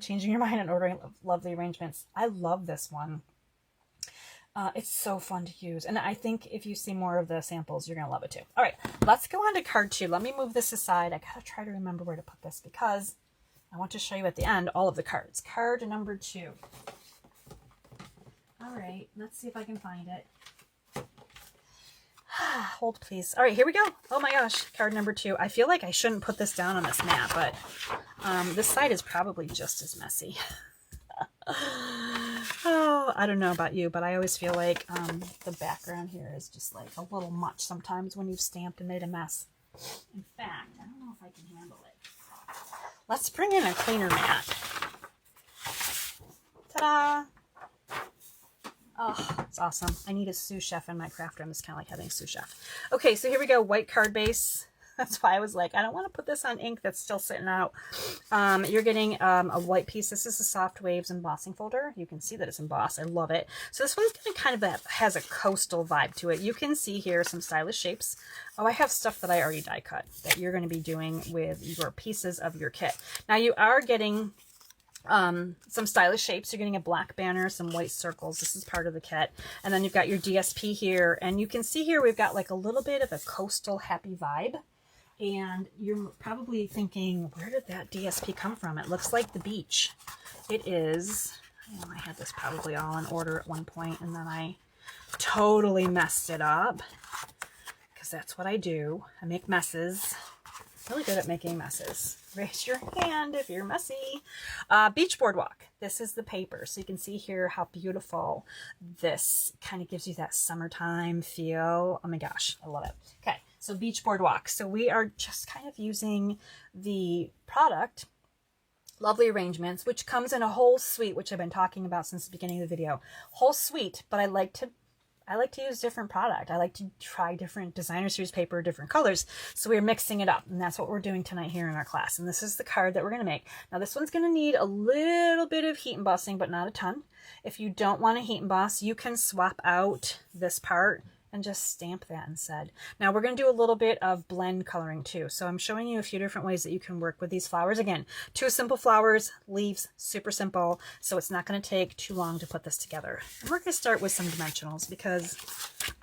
Changing your mind and ordering lovely arrangements. I love this one. It's so fun to use. And I think if you see more of the samples, you're going to love it too. All right, let's go on to card 2. Let me move this aside. I got to try to remember where to put this because I want to show you at the end all of the cards. Card number 2. All right, let's see if I can find it. Hold please. All right, here we go. Oh my gosh, card number 2. I feel like I shouldn't put this down on this mat, but this side is probably just as messy. Oh, I don't know about you, but I always feel like the background here is just like a little much sometimes when you've stamped and made a mess. In fact, I don't know if I can handle it. Let's bring in a cleaner mat. Ta-da! Oh, it's awesome. I need a sous chef in my craft room. It's kind of like having a sous chef. Okay, so here we go. White card base. That's why I was like, I don't want to put this on ink that's still sitting out. You're getting a white piece. This is a Soft Waves embossing folder. You can see that it's embossed. I love it. So this one's kind of has a coastal vibe to it. You can see here some stylish shapes. Oh, I have stuff that I already die cut that you're going to be doing with your pieces of your kit. Now you are getting some stylish shapes. You're getting a black banner, some white circles. This is part of the kit. And then you've got your DSP here. And you can see here we've got like a little bit of a coastal happy vibe. And you're probably thinking, where did that DSP come from? It looks like the beach. It is. I had this probably all in order at one point, and then I totally messed it up. Because that's what I do. I make messes. Really good at making messes. Raise your hand if you're messy. Beach Boardwalk. This is the paper. So you can see here how beautiful this kind of gives you that summertime feel. Oh my gosh, I love it. Okay, so Beach Boardwalk. So we are just kind of using the product, Lovely Arrangements, which comes in a whole suite, which I've been talking about since the beginning of the video. Whole suite, but I like to use different product. I like to try different designer series paper, different colors. So we're mixing it up, and that's what we're doing tonight here in our class. And this is the card that we're going to make. Now this one's going to need a little bit of heat embossing, but not a ton. If you don't want to heat emboss, you can swap out this part and just stamp that instead. Now we're going to do a little bit of blend coloring too. So I'm showing you a few different ways that you can work with these flowers. Again, 2 simple flowers, leaves, super simple. So it's not going to take too long to put this together. And we're going to start with some dimensionals because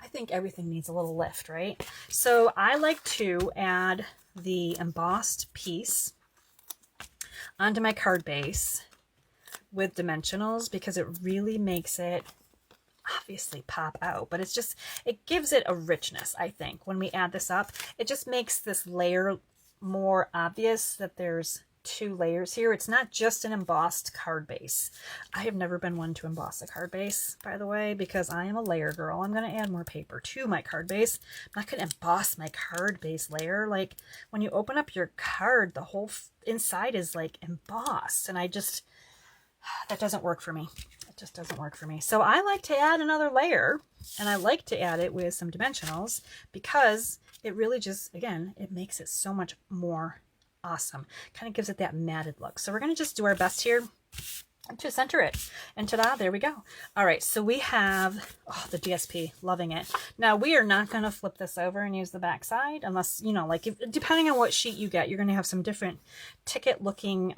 I think everything needs a little lift, right? So I like to add the embossed piece onto my card base with dimensionals because it really makes it obviously pop out, but it's just, it gives it a richness. I think when we add this up, it just makes this layer more obvious that there's 2 layers here. It's not just an embossed card base. I have never been one to emboss a card base, by the way, because I am a layer girl. I'm going to add more paper to my card base. I'm not going to emboss my card base layer. Like when you open up your card, the whole inside is like embossed, and I just, that doesn't work for me. It just doesn't work for me. So I like to add another layer, and I like to add it with some dimensionals because it really just, again, it makes it so much more awesome. Kind of gives it that matted look. So we're going to just do our best here to center it. And ta-da, there we go. All right, so we have, oh, the DSP, loving it. Now we are not going to flip this over and use the back side unless, you know, like if, depending on what sheet you get, you're going to have some different ticket looking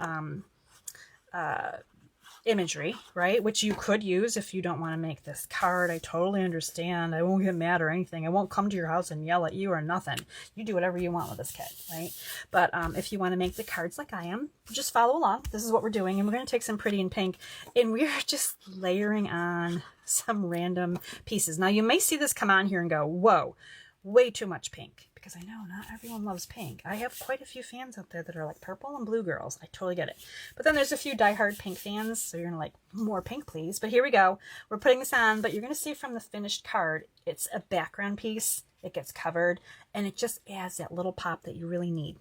imagery, right? Which you could use if you don't want to make this card. I totally understand. I won't get mad or anything. I won't come to your house and yell at you or nothing. You do whatever you want with this kit, right? But if you want to make the cards like I am, just follow along. This is what we're doing. And we're going to take some pretty in pink and we're just layering on some random pieces. Now you may see this come on here and go, whoa, way too much pink. Because I know not everyone loves pink. I have quite a few fans out there that are like purple and blue girls. I totally get it. But then there's a few diehard pink fans, so you're gonna like, more pink please. But here we go. We're putting this on, but you're gonna see from the finished card, it's a background piece. It gets covered, and it just adds that little pop that you really need.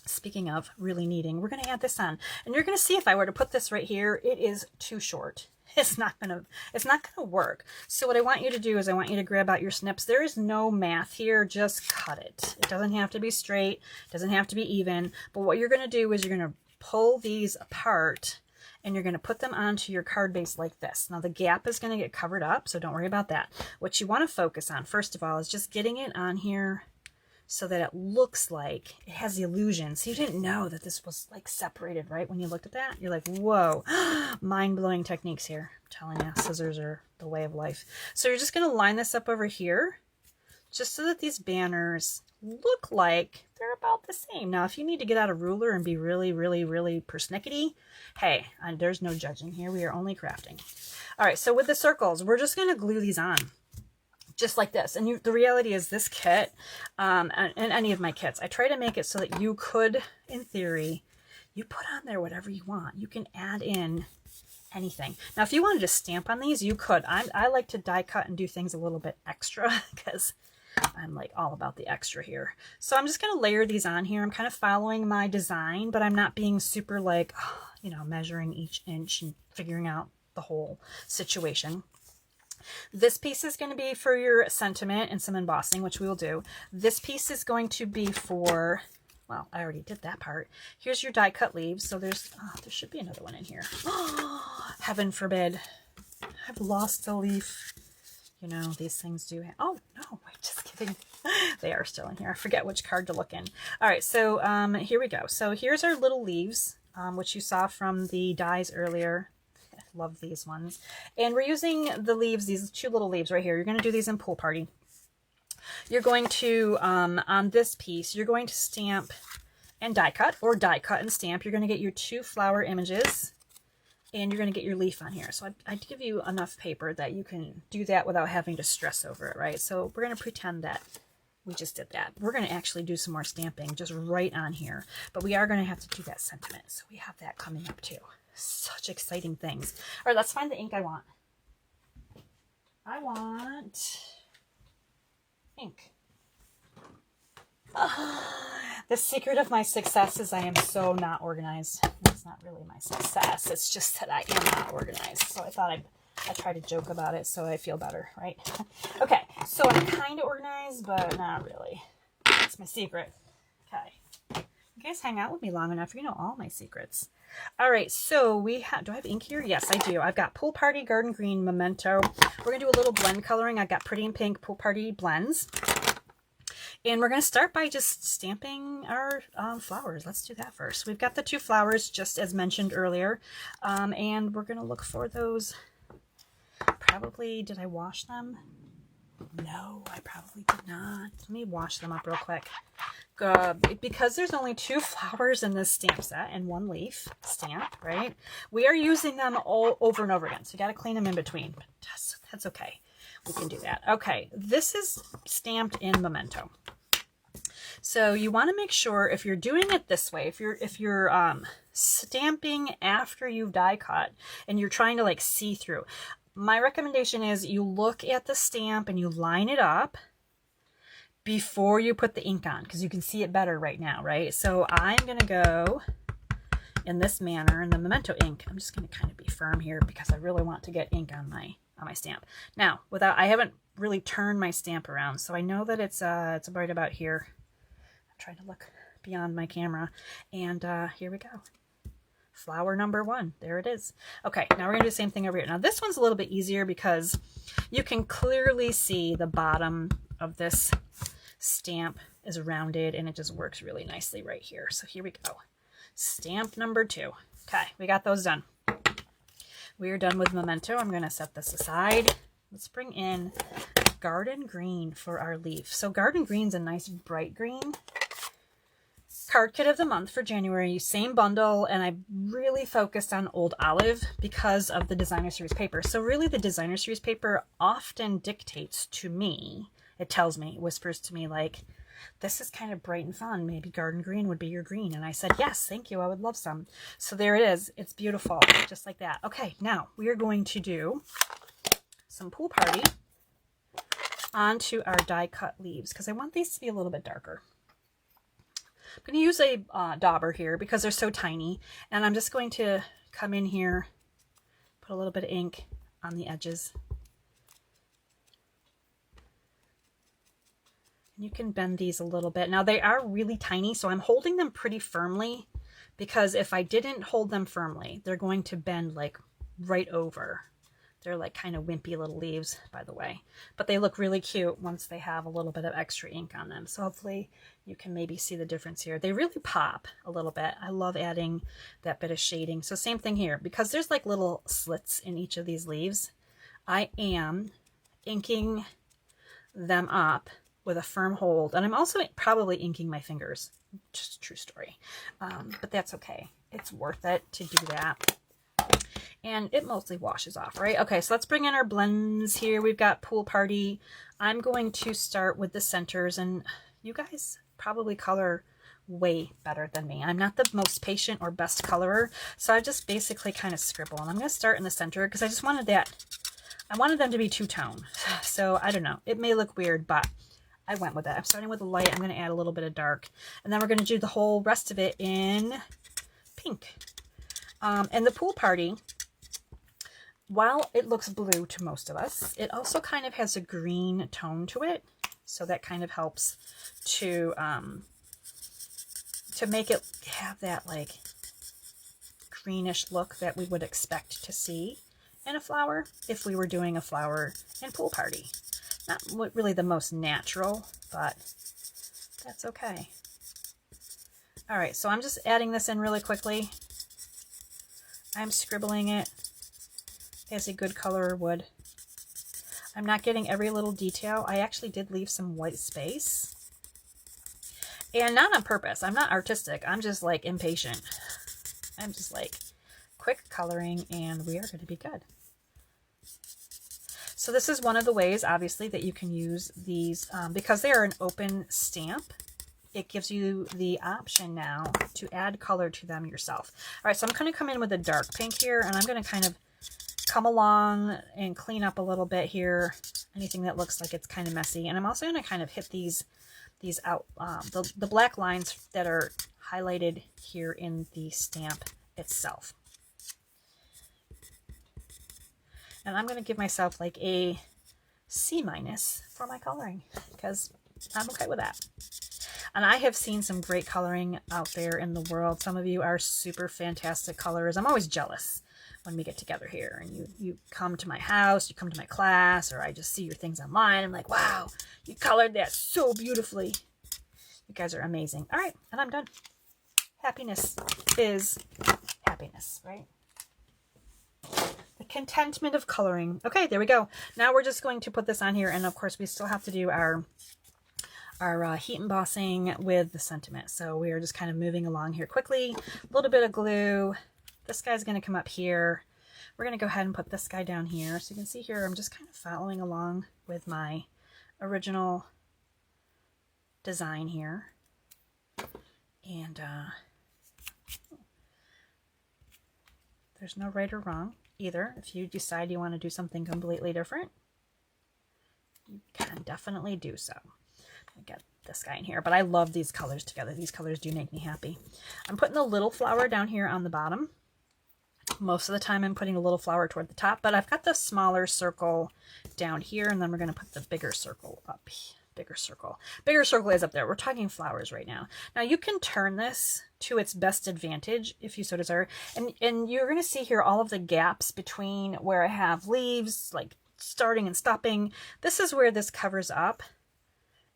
Speaking of really needing, we're gonna add this on. And you're gonna see if I were to put this right here, it is too short. It's not gonna work. So what I want you to do is I want you to grab out your snips. There is no math here, just cut it. It doesn't have to be straight, it doesn't have to be even, but what you're gonna do is you're gonna pull these apart and you're gonna put them onto your card base like this. Now the gap is gonna get covered up, so don't worry about that. What you wanna focus on, first of all, is just getting it on here so that it looks like it has the illusion. So you didn't know that this was like separated, right? When you looked at that, you're like, whoa, mind-blowing techniques here. I'm telling you, scissors are the way of life. So you're just gonna line this up over here, just so that these banners look like they're about the same. Now, if you need to get out a ruler and be really, really, really persnickety, hey, there's no judging here. We are only crafting. All right, so with the circles, we're just gonna glue these on. Just like this. And the reality is this kit, and any of my kits, I try to make it so that you could, in theory, you put on there whatever you want. You can add in anything. Now, if you wanted to stamp on these, you could. I like to die cut and do things a little bit extra because I'm like all about the extra here. So I'm just going to layer these on here. I'm kind of following my design, but I'm not being super like, you know, measuring each inch and figuring out the whole situation. This piece is going to be for your sentiment and some embossing, which we will do. This piece is going to be for, well, I already did that part. Here's your die cut leaves. So there should be another one in here. Heaven forbid. I've lost a leaf. You know, these things do. Oh, no, wait, just kidding. They are still in here. I forget which card to look in. All right, so here we go. So here's our little leaves, which you saw from the dies earlier. Love these ones. And we're using the leaves, these 2 little leaves right here. You're going to do these in Pool Party. You're going to, on this piece, you're going to stamp and die cut, or die cut and stamp. You're going to get your 2 flower images, and you're going to get your leaf on here. So I'd give you enough paper that you can do that without having to stress over it, right? So we're going to pretend that we just did that. We're going to actually do some more stamping just right on here, but we are going to have to do that sentiment. So we have that coming up too. Such exciting things. All right, let's find the ink I want. I want ink. The secret of my success is I am so not organized. It's not really my success. It's just that I am not organized. So I thought I'd try to joke about it so I feel better, right? Okay, so I'm kind of organized, but not really. That's my secret. Okay. You guys hang out with me long enough, you know all my secrets. All right, so we have, do I have ink here? Yes, I do. I've got Pool Party, Garden Green, Memento. We're gonna do a little blend coloring. I've got Pretty in Pink, Pool Party blends. And we're gonna start by just stamping our flowers. Let's do that first. We've got the 2 flowers, just as mentioned earlier. And we're gonna look for those. Probably, did I wash them? No, I probably did not. Let me wash them up real quick. Because there's only 2 flowers in this stamp set and 1 leaf stamp, right? We are using them all over and over again. So you got to clean them in between, but that's okay. We can do that. Okay, this is stamped in Memento. So you want to make sure if you're doing it this way, if you're stamping after you've die cut and you're trying to like see through, my recommendation is you look at the stamp and you line it up before you put the ink on, because you can see it better right now, right? So I'm going to go in this manner, and the Memento ink, I'm just going to kind of be firm here because I really want to get ink on my stamp. Now, I haven't really turned my stamp around, so I know that it's right about here. I'm trying to look beyond my camera, and here we go. Flower number 1, there it is. Okay, now we're gonna do the same thing over here. Now this one's a little bit easier because you can clearly see the bottom of this stamp is rounded and it just works really nicely right here. So here we go. Stamp number 2. Okay, we got those done. We are done with Memento. I'm gonna set this aside. Let's bring in Garden Green for our leaf. So Garden Green's a nice bright green. Card kit of the month for January, same bundle, and I really focused on Old Olive because of the designer series paper. So really the designer series paper often dictates to me, it tells me, it whispers to me like, this is kind of bright and fun, maybe Garden Green would be your green. And I said, yes, thank you, I would love some. So there it is, it's beautiful, just like that. Okay, now we are going to do some Pool Party onto our die cut leaves because I want these to be a little bit darker. I'm going to use a dauber here because they're so tiny, and I'm just going to come in here, put a little bit of ink on the edges. And you can bend these a little bit. Now they are really tiny, so I'm holding them pretty firmly because if I didn't hold them firmly, they're going to bend like right over. They're like kind of wimpy little leaves, by the way, but they look really cute once they have a little bit of extra ink on them. So hopefully you can maybe see the difference here. They really pop a little bit. I love adding that bit of shading. So same thing here, because there's like little slits in each of these leaves. I am inking them up with a firm hold, and I'm also probably inking my fingers. Just a true story, but that's okay. It's worth it to do that. And it mostly washes off, right? Okay, so let's bring in our blends here. We've got Pool Party. I'm going to start with the centers, and you guys probably color way better than me. I'm not the most patient or best colorer, so I just basically kind of scribble. And I'm going to start in the center because I just wanted I wanted them to be two-tone. So I don't know. It may look weird, but I went with it. I'm starting with the light. I'm going to add a little bit of dark. And then we're going to do the whole rest of it in pink. And the Pool Party, while it looks blue to most of us, it also kind of has a green tone to it. So that kind of helps to make it have that like greenish look that we would expect to see in a flower if we were doing a flower in Pool Party. Not really the most natural, but that's okay. All right, so I'm just adding this in really quickly. I'm scribbling it as a good colorer would. I'm not getting every little detail. I actually did leave some white space. And not on purpose. I'm not artistic. I'm just like impatient. I'm just like quick coloring and we are going to be good. So this is one of the ways, obviously, that you can use these because they are an open stamp. It gives you the option now to add color to them yourself. All right, so I'm going to come in with a dark pink here, and I'm going to kind of come along and clean up a little bit here, anything that looks like it's kind of messy. And I'm also going to kind of hit these out, the black lines that are highlighted here in the stamp itself. And I'm going to give myself like a C- for my coloring because I'm okay with that. And I have seen some great coloring out there in the world. Some of you are super fantastic colors. I'm always jealous when we get together here and you come to my house, you come to my class, or I just see your things online. I'm like, wow, you colored that so beautifully. You guys are amazing. All right, and I'm done. Happiness is happiness, right? The contentment of coloring. Okay, there we go. Now we're just going to put this on here, and of course we still have to do our heat embossing with the sentiment. So we are just kind of moving along here quickly. A little bit of glue. This guy's going to come up here. We're going to go ahead and put this guy down here. So you can see here, I'm just kind of following along with my original design here. And there's no right or wrong either. If you decide you want to do something completely different, you can definitely do so. I'll get this guy in here, but I love these colors together. These colors do make me happy. I'm putting the little flower down here on the bottom. Most of the time I'm putting a little flower toward the top, but I've got the smaller circle down here, and then we're going to put the bigger circle up here. Bigger circle is up there. We're talking flowers right now. Now you can turn this to its best advantage if you so desire, and you're going to see here all of the gaps between where I have leaves like starting and stopping. This is where this covers up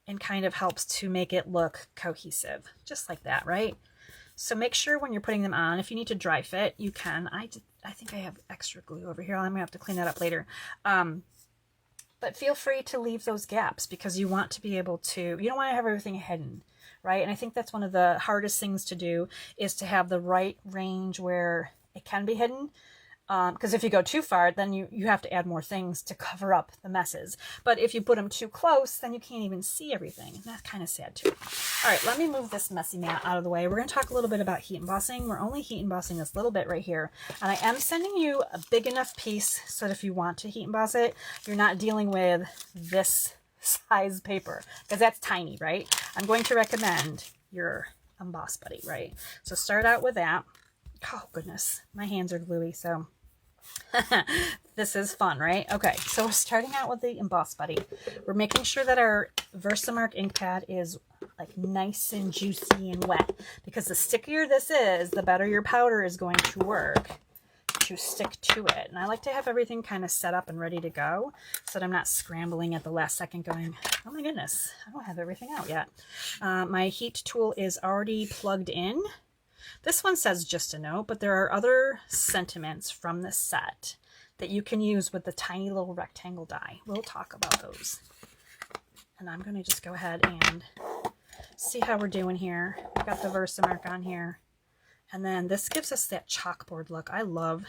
and kind of helps to make it look cohesive, just like that, right? So make sure when you're putting them on, if you need to dry fit, you can. I think I have extra glue over here. I'm going to have to clean that up later. But feel free to leave those gaps because you want to be able to, you don't want to have everything hidden, right? And I think that's one of the hardest things to do is to have the right range where it can be hidden. Because if you go too far, then you have to add more things to cover up the messes. But if you put them too close, then you can't even see everything. And that's kind of sad too. All right, let me move this messy mat out of the way. We're going to talk a little bit about heat embossing. We're only heat embossing this little bit right here. And I am sending you a big enough piece so that if you want to heat emboss it, you're not dealing with this size paper because that's tiny, right? I'm going to recommend your Emboss Buddy, right? So start out with that. Oh, goodness. My hands are gluey, so... This is fun, right? Okay, so we're starting out with the Emboss Buddy. We're making sure that our Versamark ink pad is like nice and juicy and wet, because the stickier this is, the better your powder is going to work to stick to it. And I like to have everything kind of set up and ready to go so that I'm not scrambling at the last second going, oh my goodness, I don't have everything out yet. My heat tool is already plugged in. This one says just a note, but there are other sentiments from this set that you can use with the tiny little rectangle die. We'll talk about those. And I'm going to just go ahead and see how we're doing here. We've got the Versamark on here. And then this gives us that chalkboard look. I love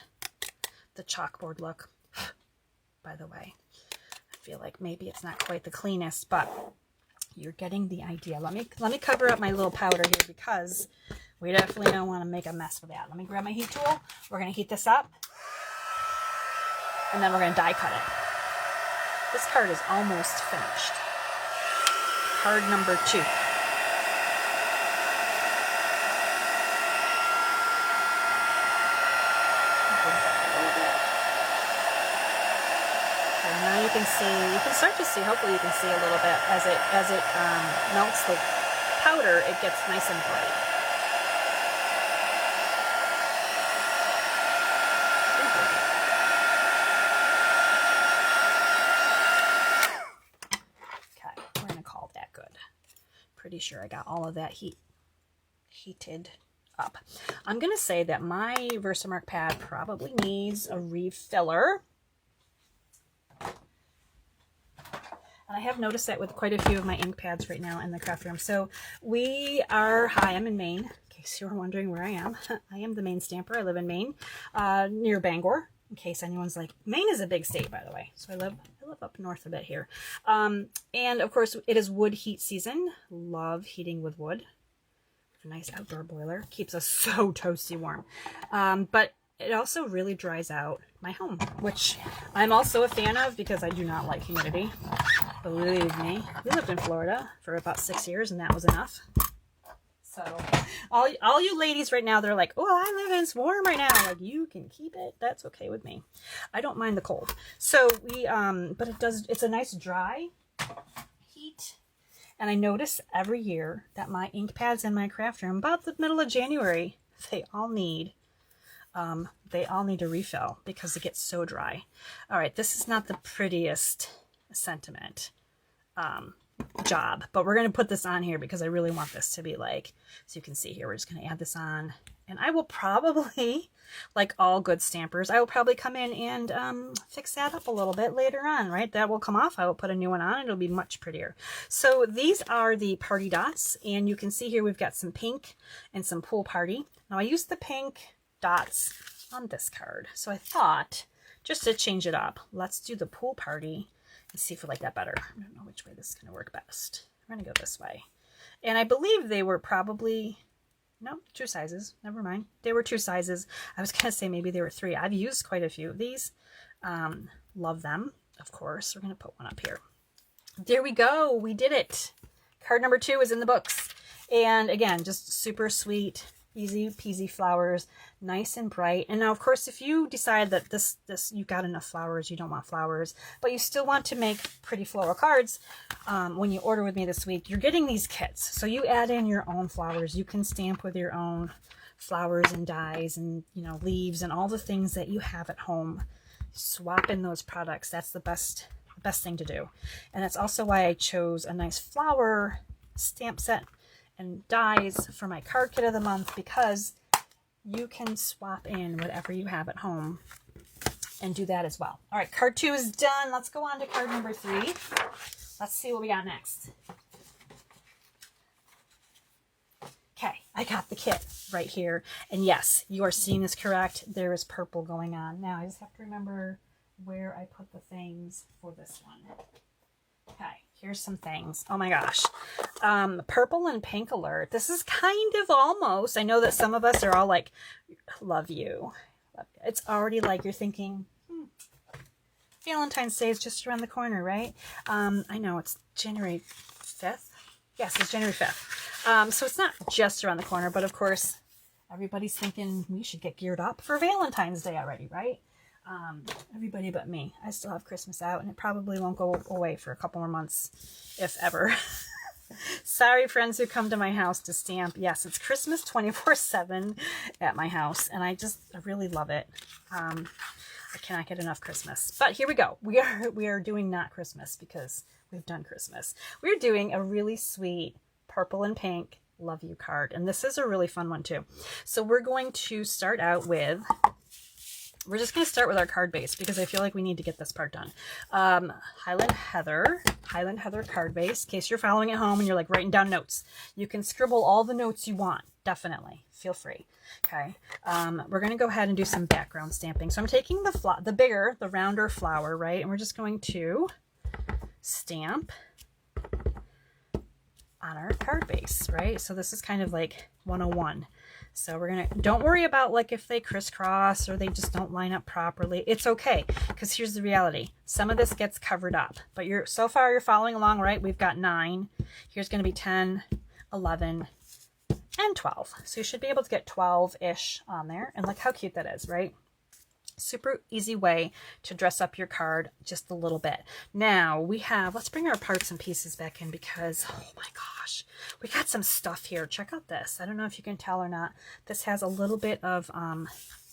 the chalkboard look. By the way, I feel like maybe it's not quite the cleanest, but you're getting the idea. Let me cover up my little powder here because we definitely don't want to make a mess with that. Let me grab my heat tool. We're going to heat this up. And then we're going to die cut it. This card is almost finished. Card number 2. And now you can see, you can start to see, hopefully you can see a little bit as it melts the powder, it gets nice and bright. Pretty sure I got all of that heated up. I'm going to say that my Versamark pad probably needs a refiller. And I have noticed that with quite a few of my ink pads right now in the craft room. So hi, I'm in Maine, in case you were wondering where I am. I am the Maine Stamper. I live in Maine, near Bangor, in case anyone's like, Maine is a big state, by the way. So I live up north a bit here. And of course it is wood heat season. Love heating with wood. A nice outdoor boiler. Keeps us so toasty warm. But it also really dries out my home, which I'm also a fan of because I do not like humidity. Believe me. We lived in Florida for about 6 years and that was enough. So all you ladies right now, they're like, oh, I live in it's warm right now. Like, you can keep it. That's okay with me. I don't mind the cold. So but it's a nice dry heat. And I notice every year that my ink pads in my craft room, about the middle of January, they all need a refill because it gets so dry. All right, this is not the prettiest sentiment job, but we're going to put this on here because I really want this to be like, so you can see here, we're just going to add this on. And I will probably, like all good stampers, I will probably come in and fix that up a little bit later on, right? That will come off. I will put a new one on. It'll be much prettier. So these are the party dots. And you can see here we've got some pink and some pool party. Now I used the pink dots on this card. So I thought, just to change it up, let's do the pool party and see if we like that better. I don't know which way this is going to work best. I'm going to go this way. And I believe they were probably... no, 2 sizes. Never mind. They were 2 sizes. I was going to say maybe they were 3. I've used quite a few of these. Love them, of course. We're going to put one up here. There we go. We did it. Card number 2 is in the books. And again, just super sweet, easy peasy flowers, nice and bright. And now, of course, if you decide that this you've got enough flowers, you don't want flowers, but you still want to make pretty floral cards, when you order with me this week, you're getting these kits. So you add in your own flowers. You can stamp with your own flowers and dyes and, you know, leaves and all the things that you have at home. Swap in those products. That's the best thing to do. And that's also why I chose a nice flower stamp set and dies for my card kit of the month, because you can swap in whatever you have at home and do that as well. All right, card 2 is done. Let's go on to card number 3. Let's see what we got next. Okay, I got the kit right here. And yes, you are seeing this correct. There is purple going on. Now, I just have to remember where I put the things for this one. Okay, here's some things. Oh my gosh. Purple and pink alert. This is kind of almost, I know that some of us are all like, love you. It's already like you're thinking, Valentine's Day is just around the corner, right? I know it's January 5th. Yes, it's January 5th. So it's not just around the corner, but of course, everybody's thinking we should get geared up for Valentine's Day already, right? Everybody but me. I still have Christmas out, and it probably won't go away for a couple more months, if ever. Sorry, friends who come to my house to stamp. Yes, it's Christmas 24/7 at my house, and I really love it. I cannot get enough Christmas. But here we go. We are doing not Christmas because we've done Christmas. We're doing a really sweet purple and pink love you card, and this is a really fun one too. So we're going to start out with... we're just going to start with our card base because I feel like we need to get this part done. Highland Heather card base. In case you're following at home and you're like writing down notes, you can scribble all the notes you want. Definitely. Feel free. Okay. We're going to go ahead and do some background stamping. So I'm taking the rounder flower, right? And we're just going to stamp on our card base, right? So this is kind of like 101. So we're going to, don't worry about like if they crisscross or they just don't line up properly. It's okay, because here's the reality. Some of this gets covered up, but so far you're following along, right? We've got 9. Here's going to be 10, 11, and 12. So you should be able to get 12-ish on there. And look how cute that is, right? Super easy way to dress up your card just a little bit. Now let's bring our parts and pieces back in because, oh my gosh, we got some stuff here. Check out this. I don't know if you can tell or not. This has a little bit of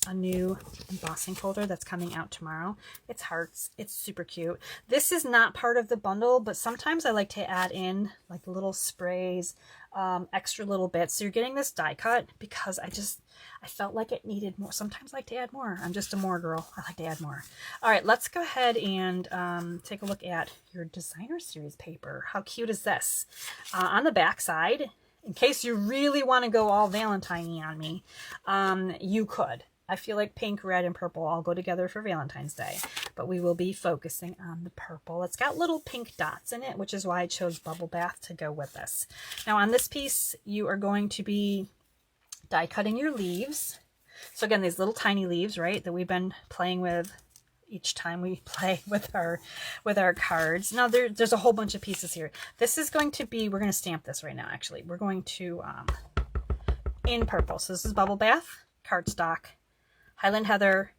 a new embossing folder that's coming out tomorrow. It's hearts. It's super cute. This is not part of the bundle, but sometimes I like to add in like little sprays, extra little bits. So you're getting this die cut because I felt like it needed more. Sometimes I like to add more. I'm just a more girl. I like to add more. All right, let's go ahead and take a look at your designer series paper. How cute is this? On the back side, in case you really want to go all Valentine-y on me, you could. I feel like pink, red, and purple all go together for Valentine's Day, but we will be focusing on the purple. It's got little pink dots in it, which is why I chose Bubble Bath to go with this. Now on this piece, you are going to be die cutting your leaves. So again, these little tiny leaves, right, that we've been playing with each time we play with our cards. Now there's a whole bunch of pieces here. This is going to be, we're going to stamp this right now, actually. We're going to, in purple. So this is Bubble Bath, cardstock, Highland Heather.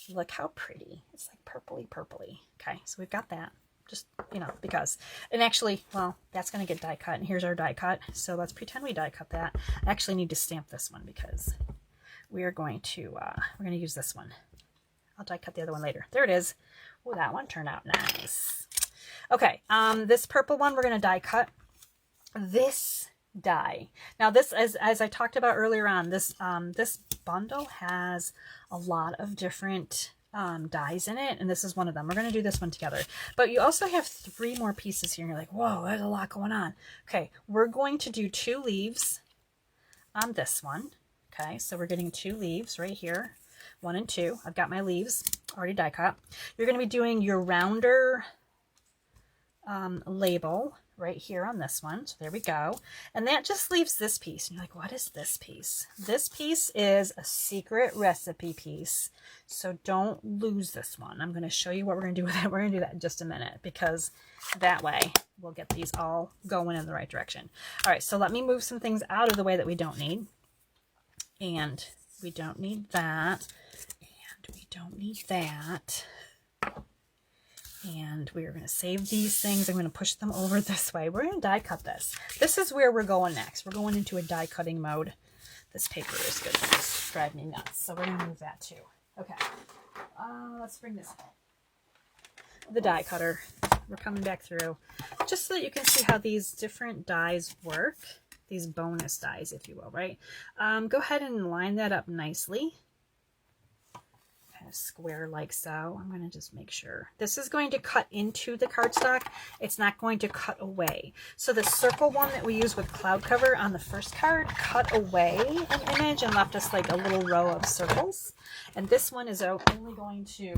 Look how pretty. It's like purpley. Okay, so we've got that. just, you know, because, and actually, well, that's going to get die cut, and here's our die cut. So let's pretend we die cut that. I actually need to stamp this one because we are going to, we're going to use this one. I'll die cut the other one later. There it is. Oh, that one turned out nice. Okay, this purple one, we're going to die cut this die. Now this, as I talked about earlier on, this this bundle has a lot of different dies in it, and this is one of them. We're going to do this one together, but you also have 3 more pieces here, and you're like, whoa, there's a lot going on. Okay, we're going to do 2 leaves on this one. Okay, so we're getting 2 leaves right here, 1 and 2. I've got my leaves already die cut. You're going to be doing your rounder label right here on this one. So there we go. And that just leaves this piece. And you're like, what is this piece? This piece is a secret recipe piece. So don't lose this one. I'm going to show you what we're going to do with it. We're going to do that in just a minute, because that way we'll get these all going in the right direction. All right, so let me move some things out of the way that we don't need. And we don't need that. And we don't need that. And we are going to save these things. I'm going to push them over this way. We're going to die cut this. This is where we're going next. We're going into a die cutting mode. This paper is going to just drive me nuts. So we're going to move that too. Okay. Let's bring this in. The die cutter. We're coming back through just so that you can see how these different dies work. These bonus dies, if you will, right? Go ahead and line that up nicely. Square like so. I'm going to just make sure this is going to cut into the cardstock. It's not going to cut away. So the circle one that we use with cloud cover on the first card cut away an image and left us like a little row of circles. And this one is only going to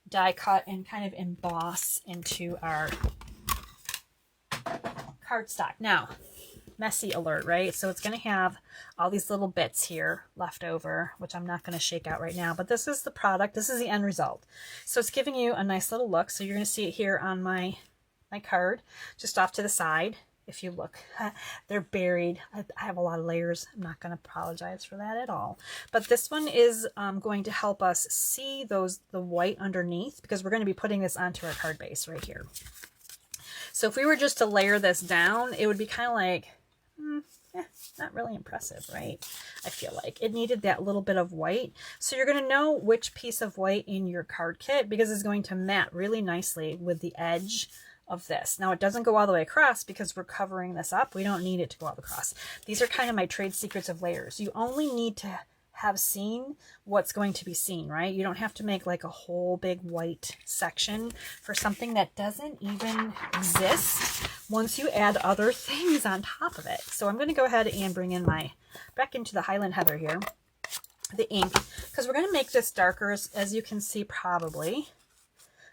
die cut and kind of emboss into our cardstock. Now, messy alert, right? So it's going to have all these little bits here left over, which I'm not going to shake out right now, but this is the product. This is the end result. So it's giving you a nice little look. So you're going to see it here on my card, just off to the side. If you look, they're buried. I have a lot of layers. I'm not going to apologize for that at all. But this one is going to help us see the white underneath, because we're going to be putting this onto our card base right here. So if we were just to layer this down, it would be kind of like, not really impressive, right? I feel like it needed that little bit of white. So you're going to know which piece of white in your card kit, because it's going to mat really nicely with the edge of this. Now it doesn't go all the way across because we're covering this up. We don't need it to go all across. These are kind of my trade secrets of layers. You only need to have seen what's going to be seen, right? You don't have to make like a whole big white section for something that doesn't even exist once you add other things on top of it. So I'm going to go ahead and bring in back into the Highland Heather here, the ink, because we're going to make this darker, as you can see probably.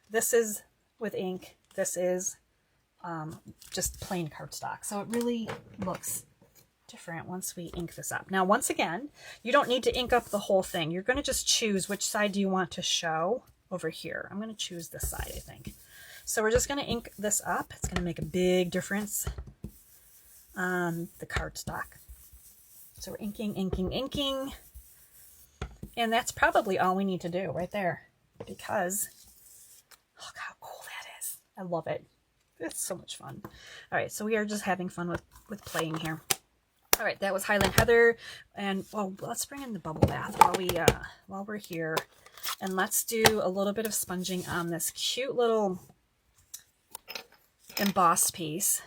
This is with ink. This is just plain cardstock. So it really looks different once we ink this up. Now, once again, you don't need to ink up the whole thing. You're going to just choose which side do you want to show over here. I'm going to choose this side, I think. So we're just going to ink this up. It's going to make a big difference on the cardstock. So we're inking, inking, inking. And that's probably all we need to do right there, because look how cool that is. I love it. It's so much fun. All right, so we are just having fun with playing here. All right, that was Highland Heather, and well, let's bring in the bubble bath while we're here, and let's do a little bit of sponging on this cute little embossed piece.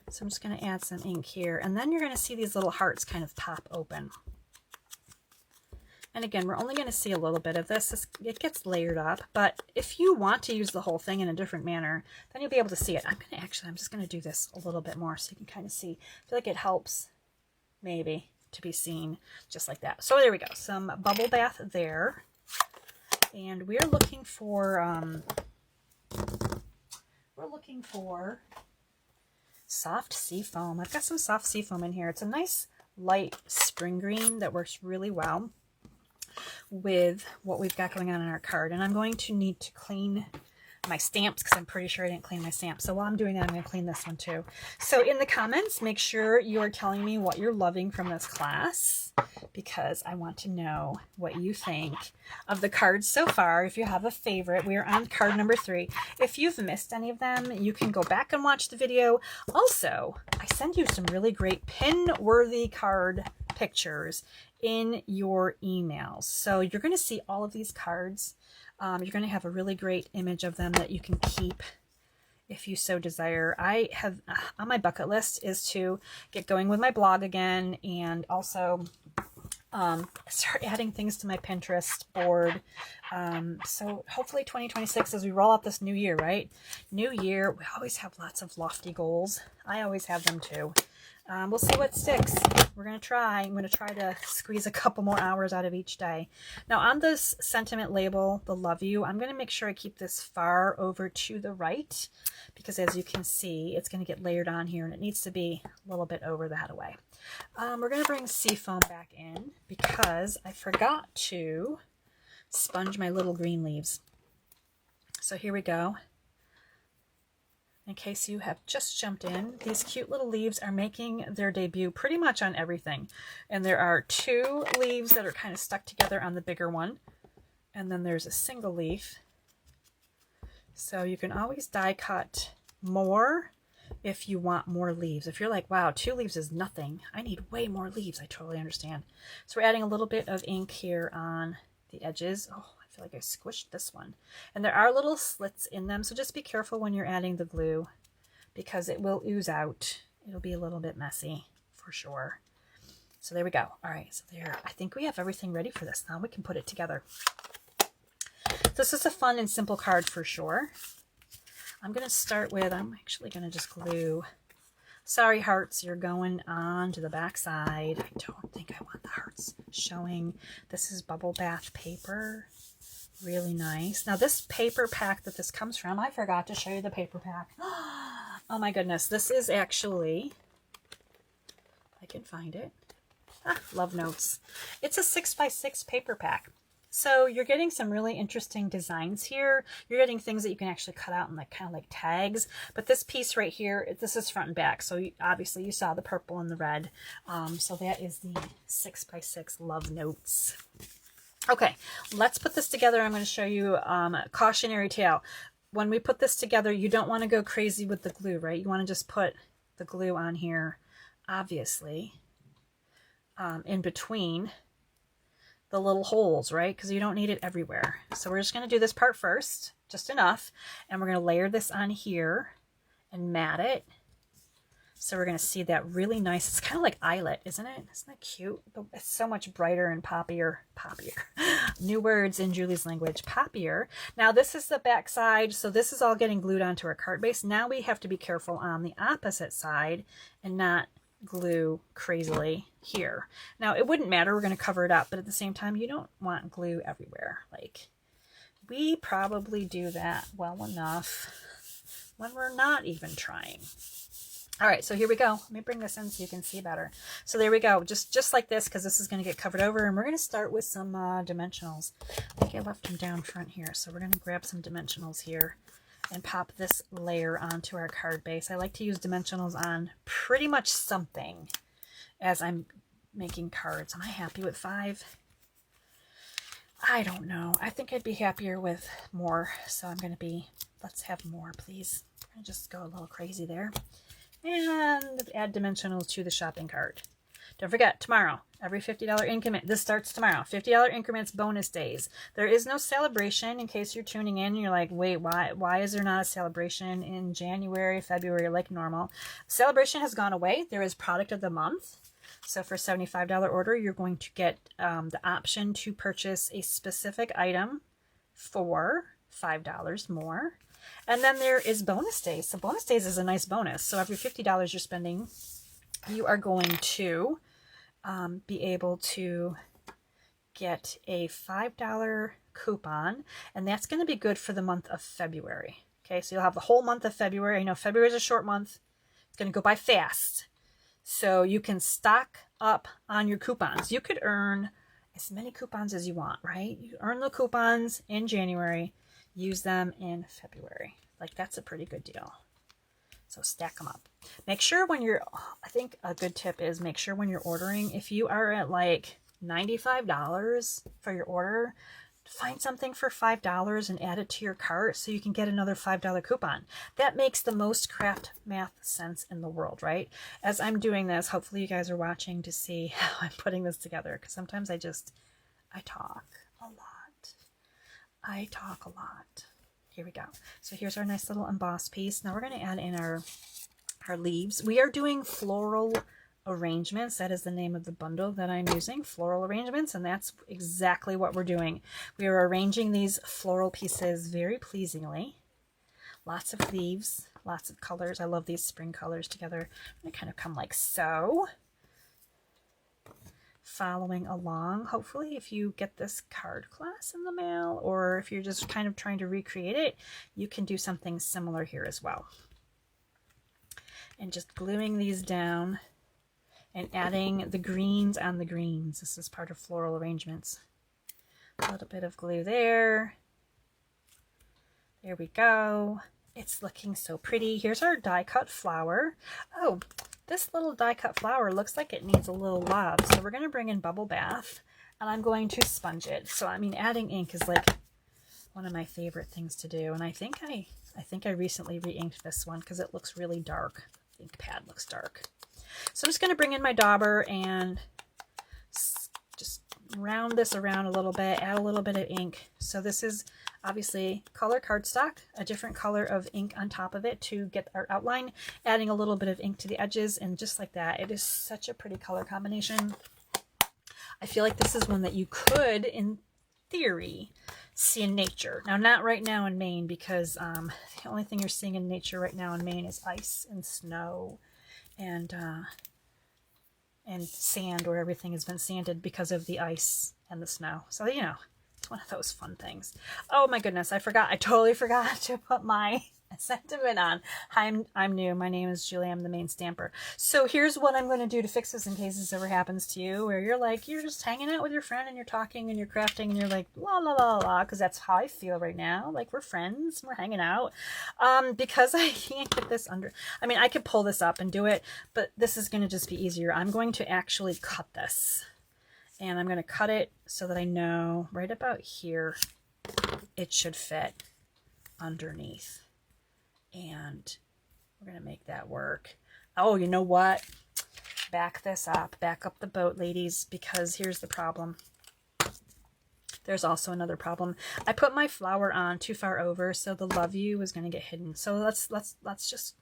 So I'm just going to add some ink here, and then you're going to see these little hearts kind of pop open. And again, we're only going to see a little bit of this. It gets layered up, but if you want to use the whole thing in a different manner, then you'll be able to see it. I'm just going to do this a little bit more so you can kind of see. I feel like it helps maybe to be seen just like that. So there we go. Some bubble bath there. And we're looking for soft sea foam. I've got some soft sea foam in here. It's a nice light spring green that works really well with what we've got going on in our card. And I'm going to need to clean my stamps because I'm pretty sure I didn't clean my stamps. So while I'm doing that, I'm going to clean this one too. So in the comments, make sure you are telling me what you're loving from this class, because I want to know what you think of the cards so far. If you have a favorite, we are on card number 3. If you've missed any of them, you can go back and watch the video. Also, I send you some really great pin-worthy card pictures in your emails. So you're going to see all of these cards. You're going to have a really great image of them that you can keep if you so desire. I have on my bucket list is to get going with my blog again, and also start adding things to my Pinterest board. So hopefully 2026, as we roll out this new year, right? New year, we always have lots of lofty goals. I always have them too. We'll see what sticks. We're going to try. I'm going to try to squeeze a couple more hours out of each day. Now on this sentiment label, the love you, I'm going to make sure I keep this far over to the right, because as you can see, it's going to get layered on here and it needs to be a little bit over the head away. We're going to bring Seafoam back in because I forgot to sponge my little green leaves. So here we go. In case you have just jumped in, these cute little leaves are making their debut pretty much on everything. And there are 2 leaves that are kind of stuck together on the bigger one. And then there's a single leaf. So you can always die cut more if you want more leaves. If you're like, wow, 2 leaves is nothing, I need way more leaves, I totally understand. So we're adding a little bit of ink here on the edges. Oh, I feel like I squished this one. And there are little slits in them, so just be careful when you're adding the glue, because it will ooze out. It'll be a little bit messy for sure. So there we go. All right, so there. I think we have everything ready for this. Now we can put it together. This is a fun and simple card for sure. I'm going to start with, I'm actually going to just glue. Sorry, hearts, you're going on to the back side. I don't think I want the hearts showing. This is bubble bath paper. Really nice. Now this paper pack that this comes from, I forgot to show you the paper pack. Oh my goodness. This is actually, I can find it. Love notes. It's a 6x6 paper pack. So you're getting some really interesting designs here. You're getting things that you can actually cut out and like kind of like tags. But this piece right here, this is front and back. So obviously you saw the purple and the red. So that is the 6x6 love notes. Okay, let's put this together. I'm going to show you a cautionary tale. When we put this together, you don't want to go crazy with the glue, right? You want to just put the glue on here, obviously, in between the little holes, right? Because you don't need it everywhere. So we're just going to do this part first, just enough. And we're going to layer this on here and mat it. So we're going to see that really nice. It's kind of like eyelet, isn't it? Isn't that cute? It's so much brighter and poppier. New words in Julie's language. Poppier. Now this is the back side. So this is all getting glued onto our card base. Now we have to be careful on the opposite side and not glue crazily here. Now it wouldn't matter. We're going to cover it up. But at the same time, you don't want glue everywhere. Like, we probably do that well enough when we're not even trying. All right, so here we go. Let me bring this in so you can see better. So there we go, just like this, because this is going to get covered over, and we're going to start with some dimensionals. I think I left them down front here, so we're going to grab some dimensionals here and pop this layer onto our card base. I like to use dimensionals on pretty much something as I'm making cards. Am I happy with 5? I don't know. I think I'd be happier with more, so I'm going to be, let's have more, please. I'm going to just go a little crazy there. And add dimensionals to the shopping cart. Don't forget, tomorrow, every $50 increment, this starts tomorrow, $50 increments, bonus days. There is no celebration, in case you're tuning in and you're like, wait, why is there not a celebration in January, February, like normal? Celebration has gone away. There is product of the month. So for a $75 order, you're going to get the option to purchase a specific item for $5 more. And then there is bonus days. So bonus days is a nice bonus. So every $50 you're spending, you are going to be able to get a $5 coupon. And that's going to be good for the month of February. Okay, so you'll have the whole month of February. You know, February is a short month. It's going to go by fast. So you can stock up on your coupons. You could earn as many coupons as you want, right? You earn the coupons in January. use them in February. Like, that's a pretty good deal. So stack them up. Make sure when you're, I think a good tip is make sure when you're ordering, if you are at like $95 for your order, find something for $5 and add it to your cart so you can get another $5 coupon. That makes the most craft math sense in the world, right? As I'm doing this, hopefully you guys are watching to see how I'm putting this together, because sometimes I talk a lot. I talk a lot. Here we go. So here's our nice little embossed piece. Now we're going to add in our leaves. We are doing floral arrangements. That is the name of the bundle that I'm using, floral arrangements, and that's exactly what we're doing. We are arranging these floral pieces very pleasingly. Lots of leaves, lots of colors. I love these spring colors together. They kind of come like so. Following along, hopefully if you get this card class in the mail, or if you're just kind of trying to recreate it, you can do something similar here as well. And just gluing these down and adding the greens on the greens. This is part of floral arrangements. A little bit of glue there. There we go. It's looking so pretty. Here's our die cut flower. Oh, this little die cut flower looks like it needs a little love. So we're going to bring in Bubble Bath and I'm going to sponge it. So I mean, adding ink is like one of my favorite things to do. And I think I recently re-inked this one because it looks really dark. The ink pad looks dark. So I'm just going to bring in my dauber and just round this around a little bit, add a little bit of ink. So this is obviously color cardstock, a different color of ink on top of it to get our outline, adding a little bit of ink to the edges, and just like that. It is such a pretty color combination. I feel like this is one that you could, in theory, see in nature. Now, not right now in Maine, because the only thing you're seeing in nature right now in Maine is ice and snow and sand, where everything has been sanded because of the ice and the snow. So, you know, it's one of those fun things. Oh my goodness, I totally forgot to put my sentiment on. Hi, I'm new. My name is Julie. I'm the Maine Stamper. So here's what I'm going to do to fix this in case this ever happens to you, where you're just hanging out with your friend and you're talking and you're crafting and you're like, la la la la, because that's how I feel right now. Like, we're friends, we're hanging out. Because I can't get this under, I mean, I could pull this up and do it, but this is going to just be easier. I'm going to actually cut this, and I'm going to cut it so that I know right about here it should fit underneath. And we're going to make that work. Oh, you know what? Back this up. Back up the boat, ladies, because here's the problem. There's also another problem. I put my flower on too far over, so the love you is going to get hidden. So let's just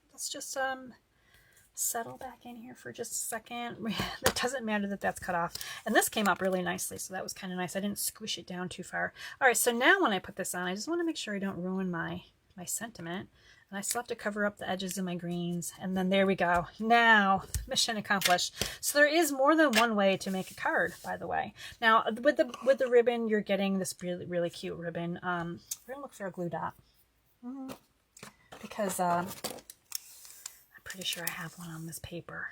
settle back in here for just a second. It doesn't matter that that's cut off. And this came up really nicely, so that was kind of nice. I didn't squish it down too far. All right, so now when I put this on, I just want to make sure I don't ruin my sentiment. And I still have to cover up the edges of my greens. And then there we go. Now, mission accomplished. So there is more than one way to make a card, by the way. Now, with the ribbon, you're getting this really, really cute ribbon. We're going to look for a glue dot. Because I'm pretty sure I have one on this paper.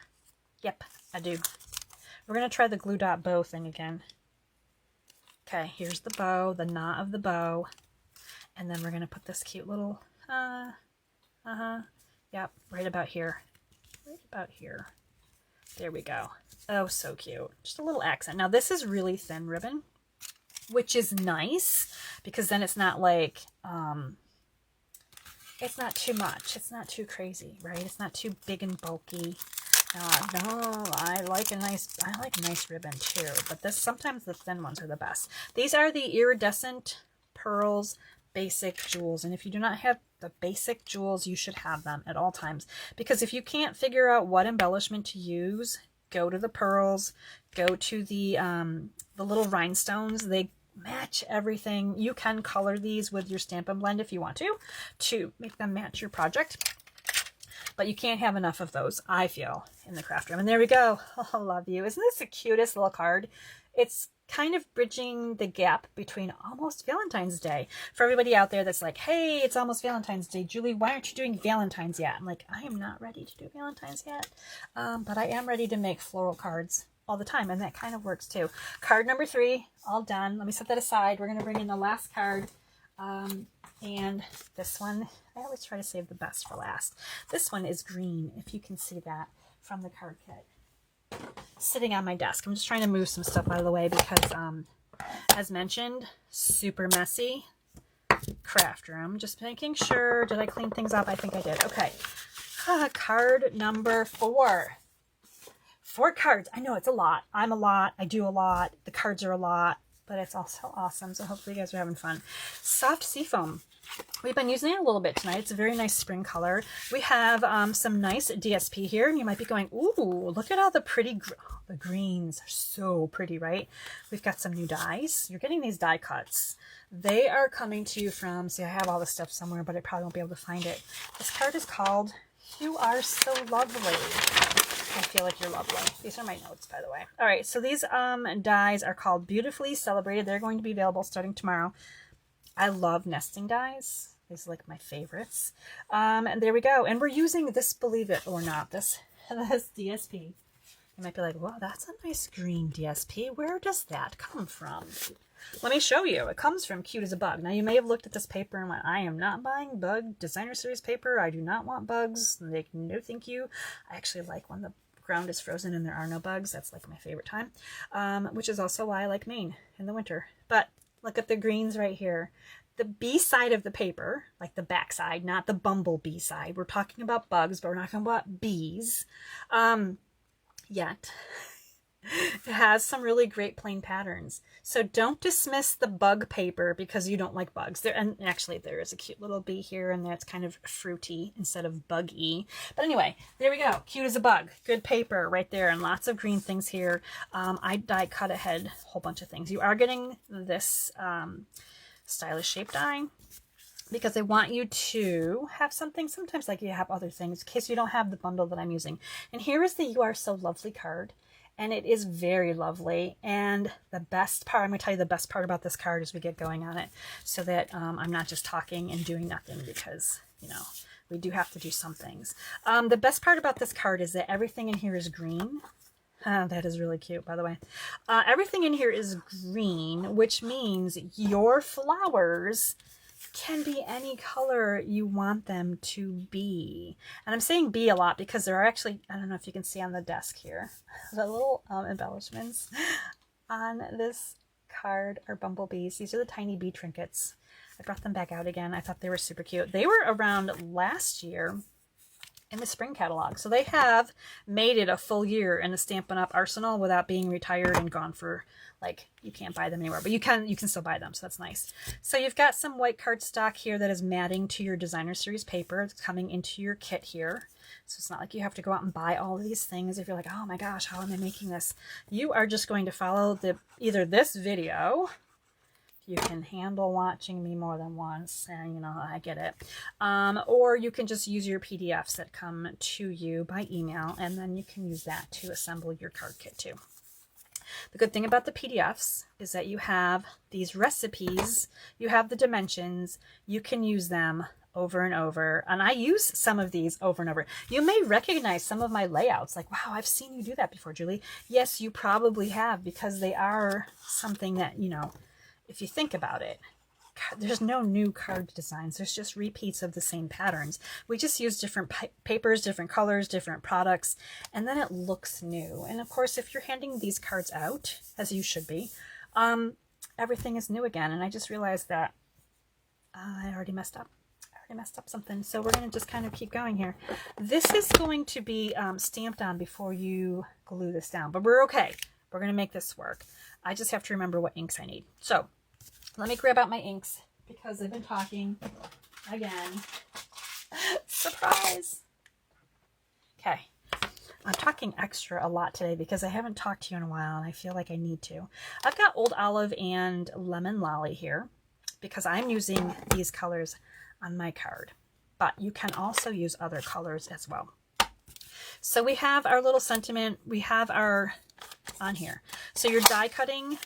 Yep, I do. We're going to try the glue dot bow thing again. Okay, here's the bow, the knot of the bow. And then we're going to put this cute little... Yep, right about here. Right about here. There we go. Oh, so cute. Just a little accent. Now, this is really thin ribbon, which is nice, because then it's not like, it's not too much. It's not too crazy, right? It's not too big and bulky. No, I like nice ribbon too, but sometimes the thin ones are the best. These are the Iridescent Pearls Basic Jewels, and if you do not have the basic jewels, you should have them at all times, because if you can't figure out what embellishment to use, go to the pearls, go to the little rhinestones. They match everything. You can color these with your Stampin' Blend if you want to make them match your project, but you can't have enough of those, I feel, in the craft room. And there we go. Oh, love you. Isn't this the cutest little card? It's kind of bridging the gap between almost Valentine's Day. For everybody out there that's like, hey, it's almost Valentine's Day. Julie, why aren't you doing Valentine's yet? I'm like, I am not ready to do Valentine's yet. But I am ready to make floral cards all the time. And that kind of works too. Card number 3, all done. Let me set that aside. We're going to bring in the last card. And this one, I always try to save the best for last. This one is green, if you can see that from the card kit. Sitting on my desk. I'm just trying to move some stuff out of the way because, as mentioned, super messy craft room. Just making sure, did I clean things up? I think I did. Okay. Card number 4. 4 cards. I know it's a lot. I'm a lot. I do a lot. The cards are a lot, but it's also awesome. So hopefully you guys are having fun. Soft Seafoam. We've been using it a little bit tonight. It's a very nice spring color. We have some nice DSP here, and you might be going, ooh, look at all the pretty, the greens are so pretty, right? We've got some new dies. You're getting these die cuts. They are coming to you from, see, I have all this stuff somewhere, but I probably won't be able to find it. This card is called You Are So Lovely. I feel like you're lovely. These are my notes, by the way. All right, so these dies are called Beautifully Celebrated. They're going to be available starting tomorrow. I love nesting dies. These are like my favorites. And there we go. And we're using this, believe it or not, this DSP. You might be like, wow, that's a nice green DSP. Where does that come from? Let me show you. It comes from Cute as a Bug. Now, you may have looked at this paper and went, I am not buying bug designer series paper. I do not want bugs. Like, no, thank you. I actually like when the ground is frozen and there are no bugs. That's like my favorite time, which is also why I like Maine in the winter. But look at the greens right here. The B side of the paper, like the back side, not the bumblebee side. We're talking about bugs, but we're not talking about bees yet. It has some really great plain patterns. So don't dismiss the bug paper because you don't like bugs. And actually there is a cute little bee here and that's kind of fruity instead of buggy. But anyway, there we go. Cute as a Bug. Good paper right there and lots of green things here. I die cut ahead a whole bunch of things. You are getting this stylish shape die because I want you to have something sometimes like you have other things in case you don't have the bundle that I'm using. And here is the You Are So Lovely card. And it is very lovely. And the best part, I'm going to tell you the best part about this card as we get going on it so that I'm not just talking and doing nothing because, you know, we do have to do some things. The best part about this card is that everything in here is green. That is really cute, by the way. Everything in here is green, which means your flowers can be any color you want them to be. And I'm saying be a lot because there are actually, I don't know if you can see on the desk here, the little embellishments on this card are bumblebees. These are the tiny bee trinkets. I brought them back out again. I thought they were super cute. They were around last year in the spring catalog. So they have made it a full year in the Stampin' Up arsenal without being retired and gone for, like, you can't buy them anywhere, but you can still buy them. So that's nice. So you've got some white cardstock here that is matting to your designer series paper. It's coming into your kit here. So it's not like you have to go out and buy all of these things. If you're like, oh my gosh, how am I making this? You are just going to follow either this video, you can handle watching me more than once, and you know, I get it. Or you can just use your PDFs that come to you by email, and then you can use that to assemble your card kit too. The good thing about the PDFs is that you have these recipes, you have the dimensions, you can use them over and over. And I use some of these over and over. You may recognize some of my layouts, like, wow, I've seen you do that before, Julie. Yes, you probably have, because they are something that, you know, if you think about it, there's no new card designs. There's just repeats of the same patterns. We just use different papers, different colors, different products, and then it looks new. And of course, if you're handing these cards out, as you should be, everything is new again. And I just realized that I already messed up. I messed up something. So we're going to just kind of keep going here. This is going to be stamped on before you glue this down, but we're okay. We're going to make this work. I just have to remember what inks I need. So let me grab out my inks because I've been talking again. Surprise! Okay. I'm talking extra a lot today because I haven't talked to you in a while and I feel like I need to. I've got Old Olive and Lemon Lolly here because I'm using these colors on my card. But you can also use other colors as well. So we have our little sentiment. We have our on here. So you're die cutting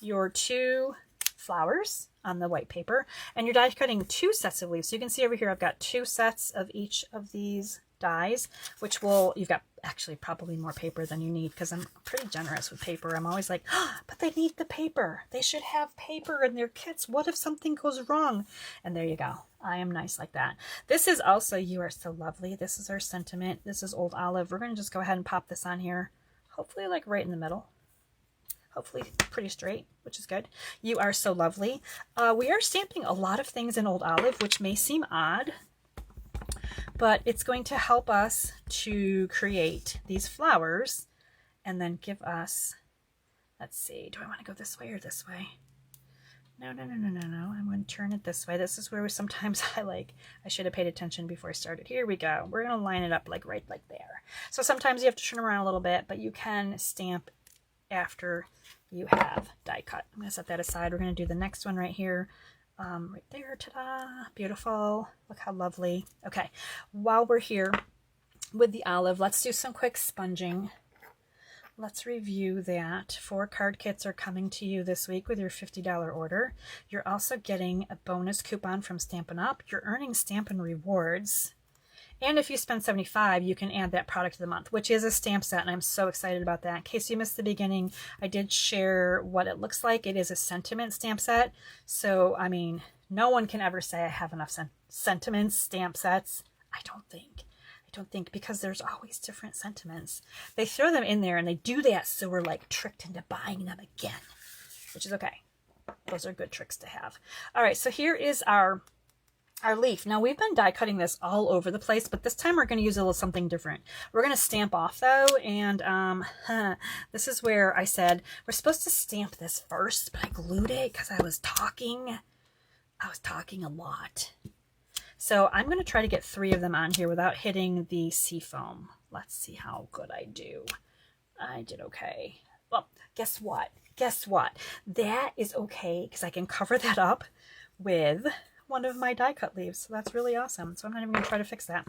your 2 flowers on the white paper, and you're die cutting 2 sets of leaves. So you can see over here I've got 2 sets of each of these dies, which will, you've got actually probably more paper than you need because I'm pretty generous with paper. I'm always like, oh, but they need the paper. They should have paper in their kits. What if something goes wrong? And there you go. I am nice like that. This is also You Are So Lovely. This is our sentiment. This is Old Olive. We're going to just go ahead and pop this on here. Hopefully like right in the middle. Hopefully pretty straight, which is good. You Are So Lovely. We are stamping a lot of things in Old Olive, which may seem odd, but it's going to help us to create these flowers and then give us, let's see, do I want to go this way or this way? No. I'm going to turn it this way. This is where sometimes I should have paid attention before I started. Here we go. We're going to line it up like right like there. So sometimes you have to turn around a little bit, but you can stamp after you have die cut. I'm going to set that aside. We're going to do the next one right here. Right there, ta-da, beautiful. Look how lovely. Okay, while we're here with the olive, let's do some quick sponging. Let's review that. 4 card kits are coming to you this week with your $50 order. You're also getting a bonus coupon from Stampin' Up. You're earning Stampin' Rewards. And if you spend $75, you can add that product of the month, which is a stamp set, and I'm so excited about that. In case you missed the beginning, I did share what it looks like. It is a sentiment stamp set. So, I mean, no one can ever say I have enough sentiments stamp sets. I don't think, because there's always different sentiments. They throw them in there, and they do that so we're like tricked into buying them again, which is okay. Those are good tricks to have. All right, so here is our leaf. Now we've been die cutting this all over the place, but this time we're going to use a little something different. We're going to stamp off though, and this is where I said we're supposed to stamp this first, but I glued it because I was talking a lot. So I'm going to try to get 3 of them on here without hitting the sea foam. Let's see how good I do. I did okay. Well, guess what? That is okay because I can cover that up with one of my die cut leaves. So that's really awesome. So I'm not even gonna try to fix that.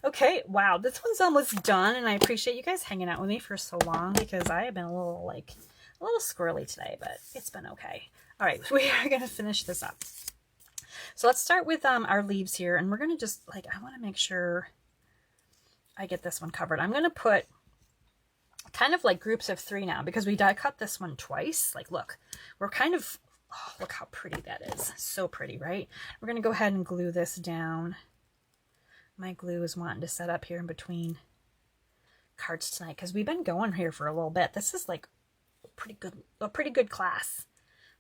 Okay, wow, this one's almost done, and I appreciate you guys hanging out with me for so long because I have been a little squirrely today, but it's been okay. All right, we are gonna finish this up. So let's start with our leaves here, and we're gonna just I want to make sure I get this one covered. I'm gonna put kind of like groups of 3 now because we die cut this one twice. Like, look, we're kind of, oh, look how pretty that is. So pretty, right? We're going to go ahead and glue this down. My glue is wanting to set up here in between cards tonight because we've been going here for a little bit. This is like a pretty good class.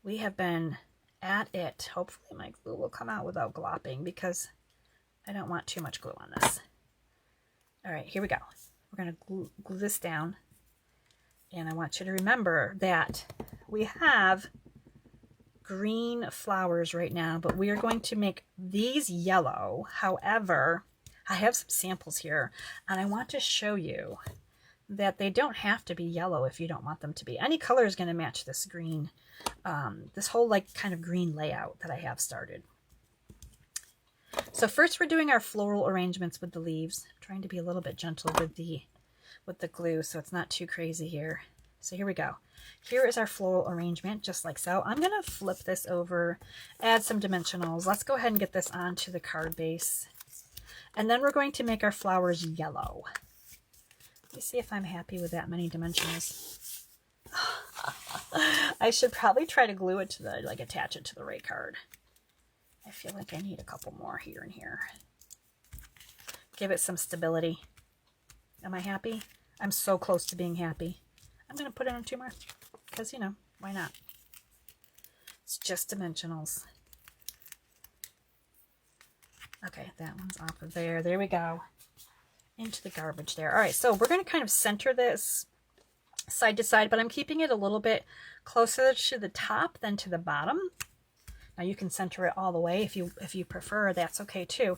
We have been at it. Hopefully my glue will come out without glopping because I don't want too much glue on this. All right, here we go. We're going to glue this down. And I want you to remember that we have green flowers right now, but we are going to make these yellow. However, I have some samples here, and I want to show you that they don't have to be yellow if you don't want them to be. Any color is going to match this green, this whole kind of green layout that I have started. So first we're doing our floral arrangements with the leaves. I'm trying to be a little bit gentle with the glue so it's not too crazy here. So here we go. Here is our floral arrangement, just like so. I'm going to flip this over, add some dimensionals. Let's go ahead and get this onto the card base. And then we're going to make our flowers yellow. Let me see if I'm happy with that many dimensionals. I should probably try to glue it to the, attach it to the right card. I feel like I need a couple more here and here. Give it some stability. Am I happy? I'm so close to being happy. I'm going to put it on 2 more because, why not? It's just dimensionals. Okay, that one's off of there. There we go. Into the garbage there. All right, so we're going to kind of center this side to side, but I'm keeping it a little bit closer to the top than to the bottom. Now you can center it all the way if you prefer. That's okay too.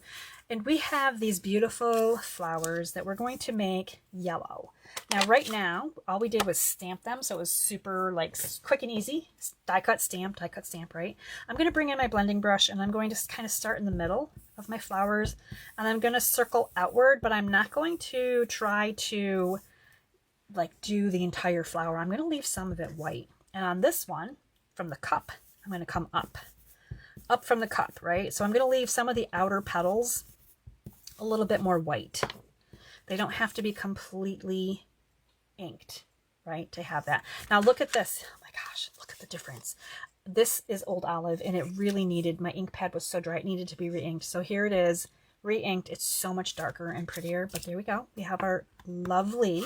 And we have these beautiful flowers that we're going to make yellow. Now right now, all we did was stamp them, so it was super quick and easy. Die cut, stamp, right? I'm going to bring in my blending brush and I'm going to kind of start in the middle of my flowers, and I'm going to circle outward, but I'm not going to try to do the entire flower. I'm going to leave some of it white. And on this one, from the cup, I'm going to come up from the cup, right? So I'm going to leave some of the outer petals a little bit more white. They don't have to be completely inked, right, to have that. Now look at this. Oh my gosh, look at the difference. This is Old Olive, and it really needed, my ink pad was so dry, it needed to be re-inked. So here it is, re-inked. It's so much darker and prettier, but there we go. We have our lovely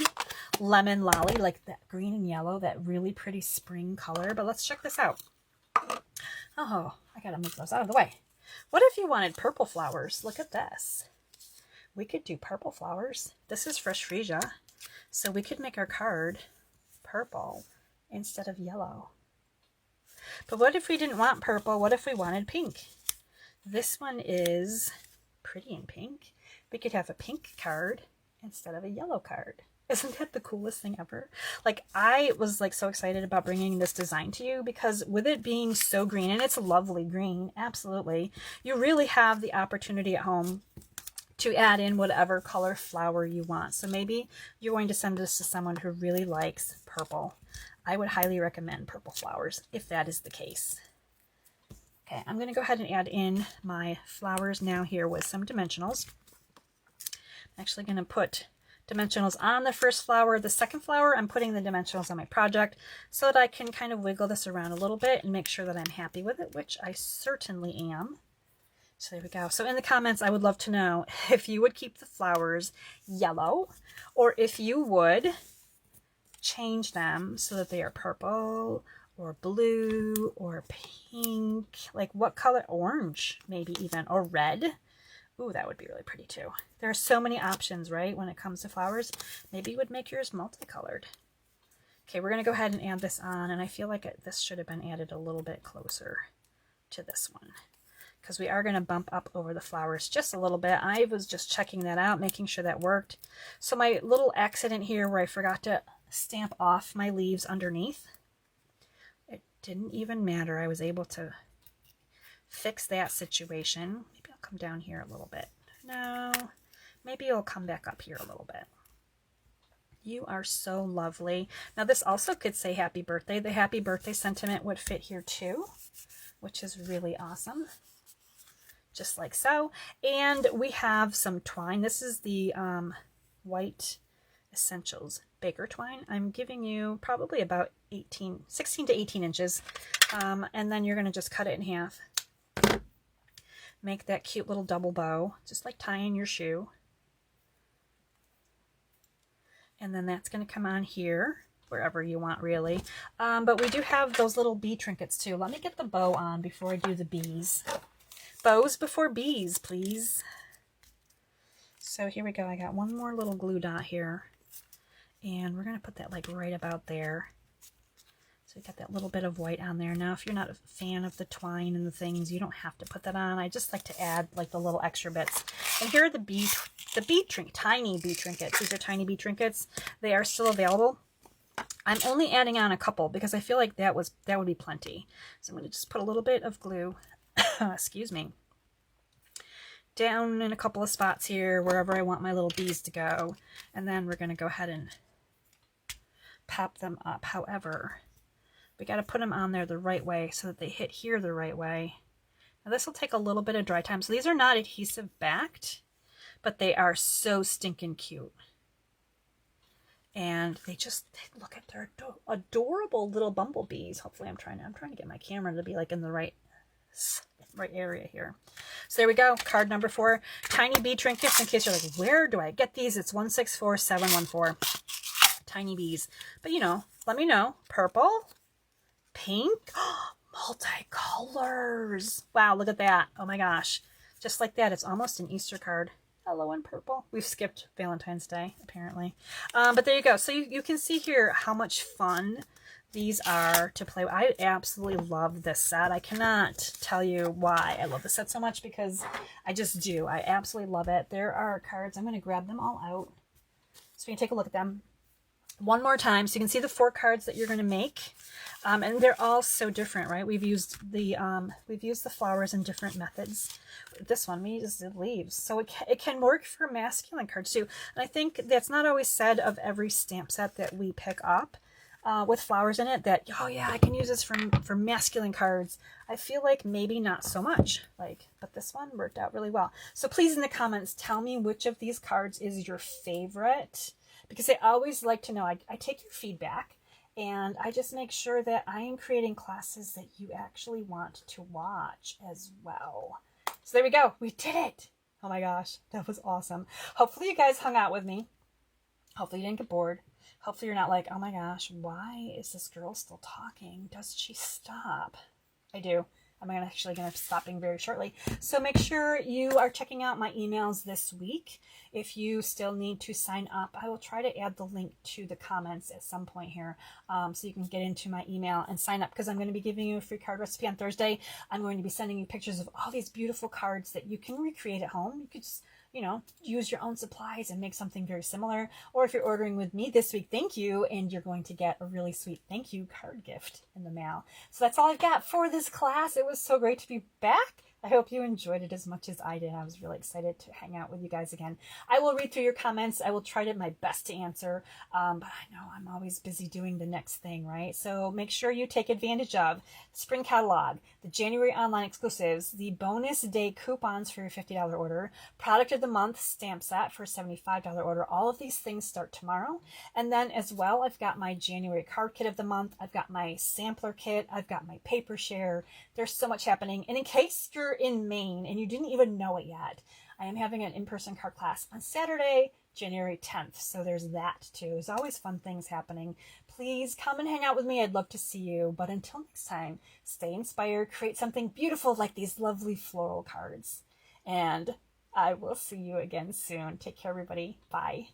lemon lolly, like that green and yellow, that really pretty spring color. But let's check this out. Oh, I gotta move those out of the way. What if you wanted purple flowers? Look at this. We could do purple flowers. This is fresh freesia, so we could make our card purple instead of yellow. But what if we didn't want purple? What if we wanted pink? This one is pretty in pink. We could have a pink card instead of a yellow card. Isn't that the coolest thing ever? Like, I was like so excited about bringing this design to you because with it being so green, and it's a lovely green, absolutely, you really have the opportunity at home to add in whatever color flower you want. So maybe you're going to send this to someone who really likes purple. I would highly recommend purple flowers if that is the case. Okay, I'm going to go ahead and add in my flowers now here with some dimensionals. I'm actually going to put dimensionals on the first flower. The second flower, I'm putting the dimensionals on my project so that I can kind of wiggle this around a little bit and make sure that I'm happy with it, which I certainly am. So there we go. So in the comments, I would love to know if you would keep the flowers yellow or if you would change them so that they are purple or blue or pink, like what color, orange maybe even, or red. Ooh, that would be really pretty too. There are so many options, right, when it comes to flowers. Maybe you would make yours multicolored. Okay, we're going to go ahead and add this on, and I feel like this should have been added a little bit closer to this one because we are going to bump up over the flowers just a little bit. I was just checking that out, making sure that worked. So my little accident here where I forgot to stamp off my leaves underneath, it didn't even matter. I was able to fix that situation. Maybe I'll come down here a little bit. No, maybe I'll come back up here a little bit. You are so lovely. Now this also could say happy birthday. The happy birthday sentiment would fit here too, which is really awesome. Just like so. And we have some twine. This is the White Essentials Baker twine. I'm giving you probably about 16 to 18 inches. And then you're going to just cut it in half. Make that cute little double bow, just like tying your shoe. And then that's going to come on here, wherever you want really. But we do have those little bee trinkets too. Let me get the bow on before I do the bees. Bows before bees, please. So here we go. I got one more little glue dot here. And we're going to put that like right about there. So we got that little bit of white on there. Now, if you're not a fan of the twine and the things, you don't have to put that on. I just like to add like the little extra bits. And here are the tiny bee trinkets. These are tiny bee trinkets. They are still available. I'm only adding on a couple because I feel like that would be plenty. So I'm going to just put a little bit of glue, excuse me, down in a couple of spots here, wherever I want my little bees to go. And then we're going to go ahead and pop them up. However, we got to put them on there the right way so that they hit here the right way. Now this will take a little bit of dry time. So these are not adhesive backed, but they are so stinking cute. And they look at their adorable little bumblebees. Hopefully I'm trying to get my camera to be like in the right area here. So there we go. Card number 4. Tiny bee trinkets. In case you're like, where do I get these? It's 164714. Tiny bees. But you know, let me know. Purple, pink, multicolors. Wow, look at that. Oh my gosh. Just like that. It's almost an Easter card. Hello in purple. We've skipped Valentine's Day, apparently. But there you go. So you can see here how much fun these are to play with. I absolutely love this set. I cannot tell you why I love this set so much because I just do. I absolutely love it. There are cards. I'm going to grab them all out so we can take a look at them one more time so you can see the 4 cards that you're going to make. And they're all so different, right? We've used the flowers in different methods. This one, we just did leaves. So it can work for masculine cards too. And I think that's not always said of every stamp set that we pick up. with flowers in it that, oh yeah, I can use this for masculine cards. I feel like maybe not so much, but this one worked out really well. So please in the comments, tell me which of these cards is your favorite, because I always like to know. I take your feedback and I just make sure that I am creating classes that you actually want to watch as well. So there we go. We did it. Oh my gosh, that was awesome. Hopefully you guys hung out with me. Hopefully you didn't get bored. Hopefully you're not like, oh my gosh, why is this girl still talking? Doesn't she stop? I do. I'm actually going to stop being very shortly. So make sure you are checking out my emails this week. If you still need to sign up, I will try to add the link to the comments at some point here, so you can get into my email and sign up, because I'm going to be giving you a free card recipe on Thursday. I'm going to be sending you pictures of all these beautiful cards that you can recreate at home. You could just, use your own supplies and make something very similar. Or if you're ordering with me this week, thank you, and you're going to get a really sweet thank you card gift in the mail. So that's all I've got for this class. It was so great to be back. I hope you enjoyed it as much as I did. I was really excited to hang out with you guys again. I will read through your comments. I will try my best to answer, but I know I'm always busy doing the next thing, right? So make sure you take advantage of the spring catalog, the January online exclusives, the bonus day coupons for your $50 order, product of the month stamp set for a $75 order. All of these things start tomorrow. And then as well, I've got my January card kit of the month. I've got my sampler kit. I've got my paper share. There's so much happening. And in case you're in Maine and you didn't even know it yet, I am having an in-person card class on Saturday, January 10th. So there's that too. There's always fun things happening. Please come and hang out with me. I'd love to see you. But until next time, stay inspired, create something beautiful like these lovely floral cards. And I will see you again soon. Take care, everybody. Bye.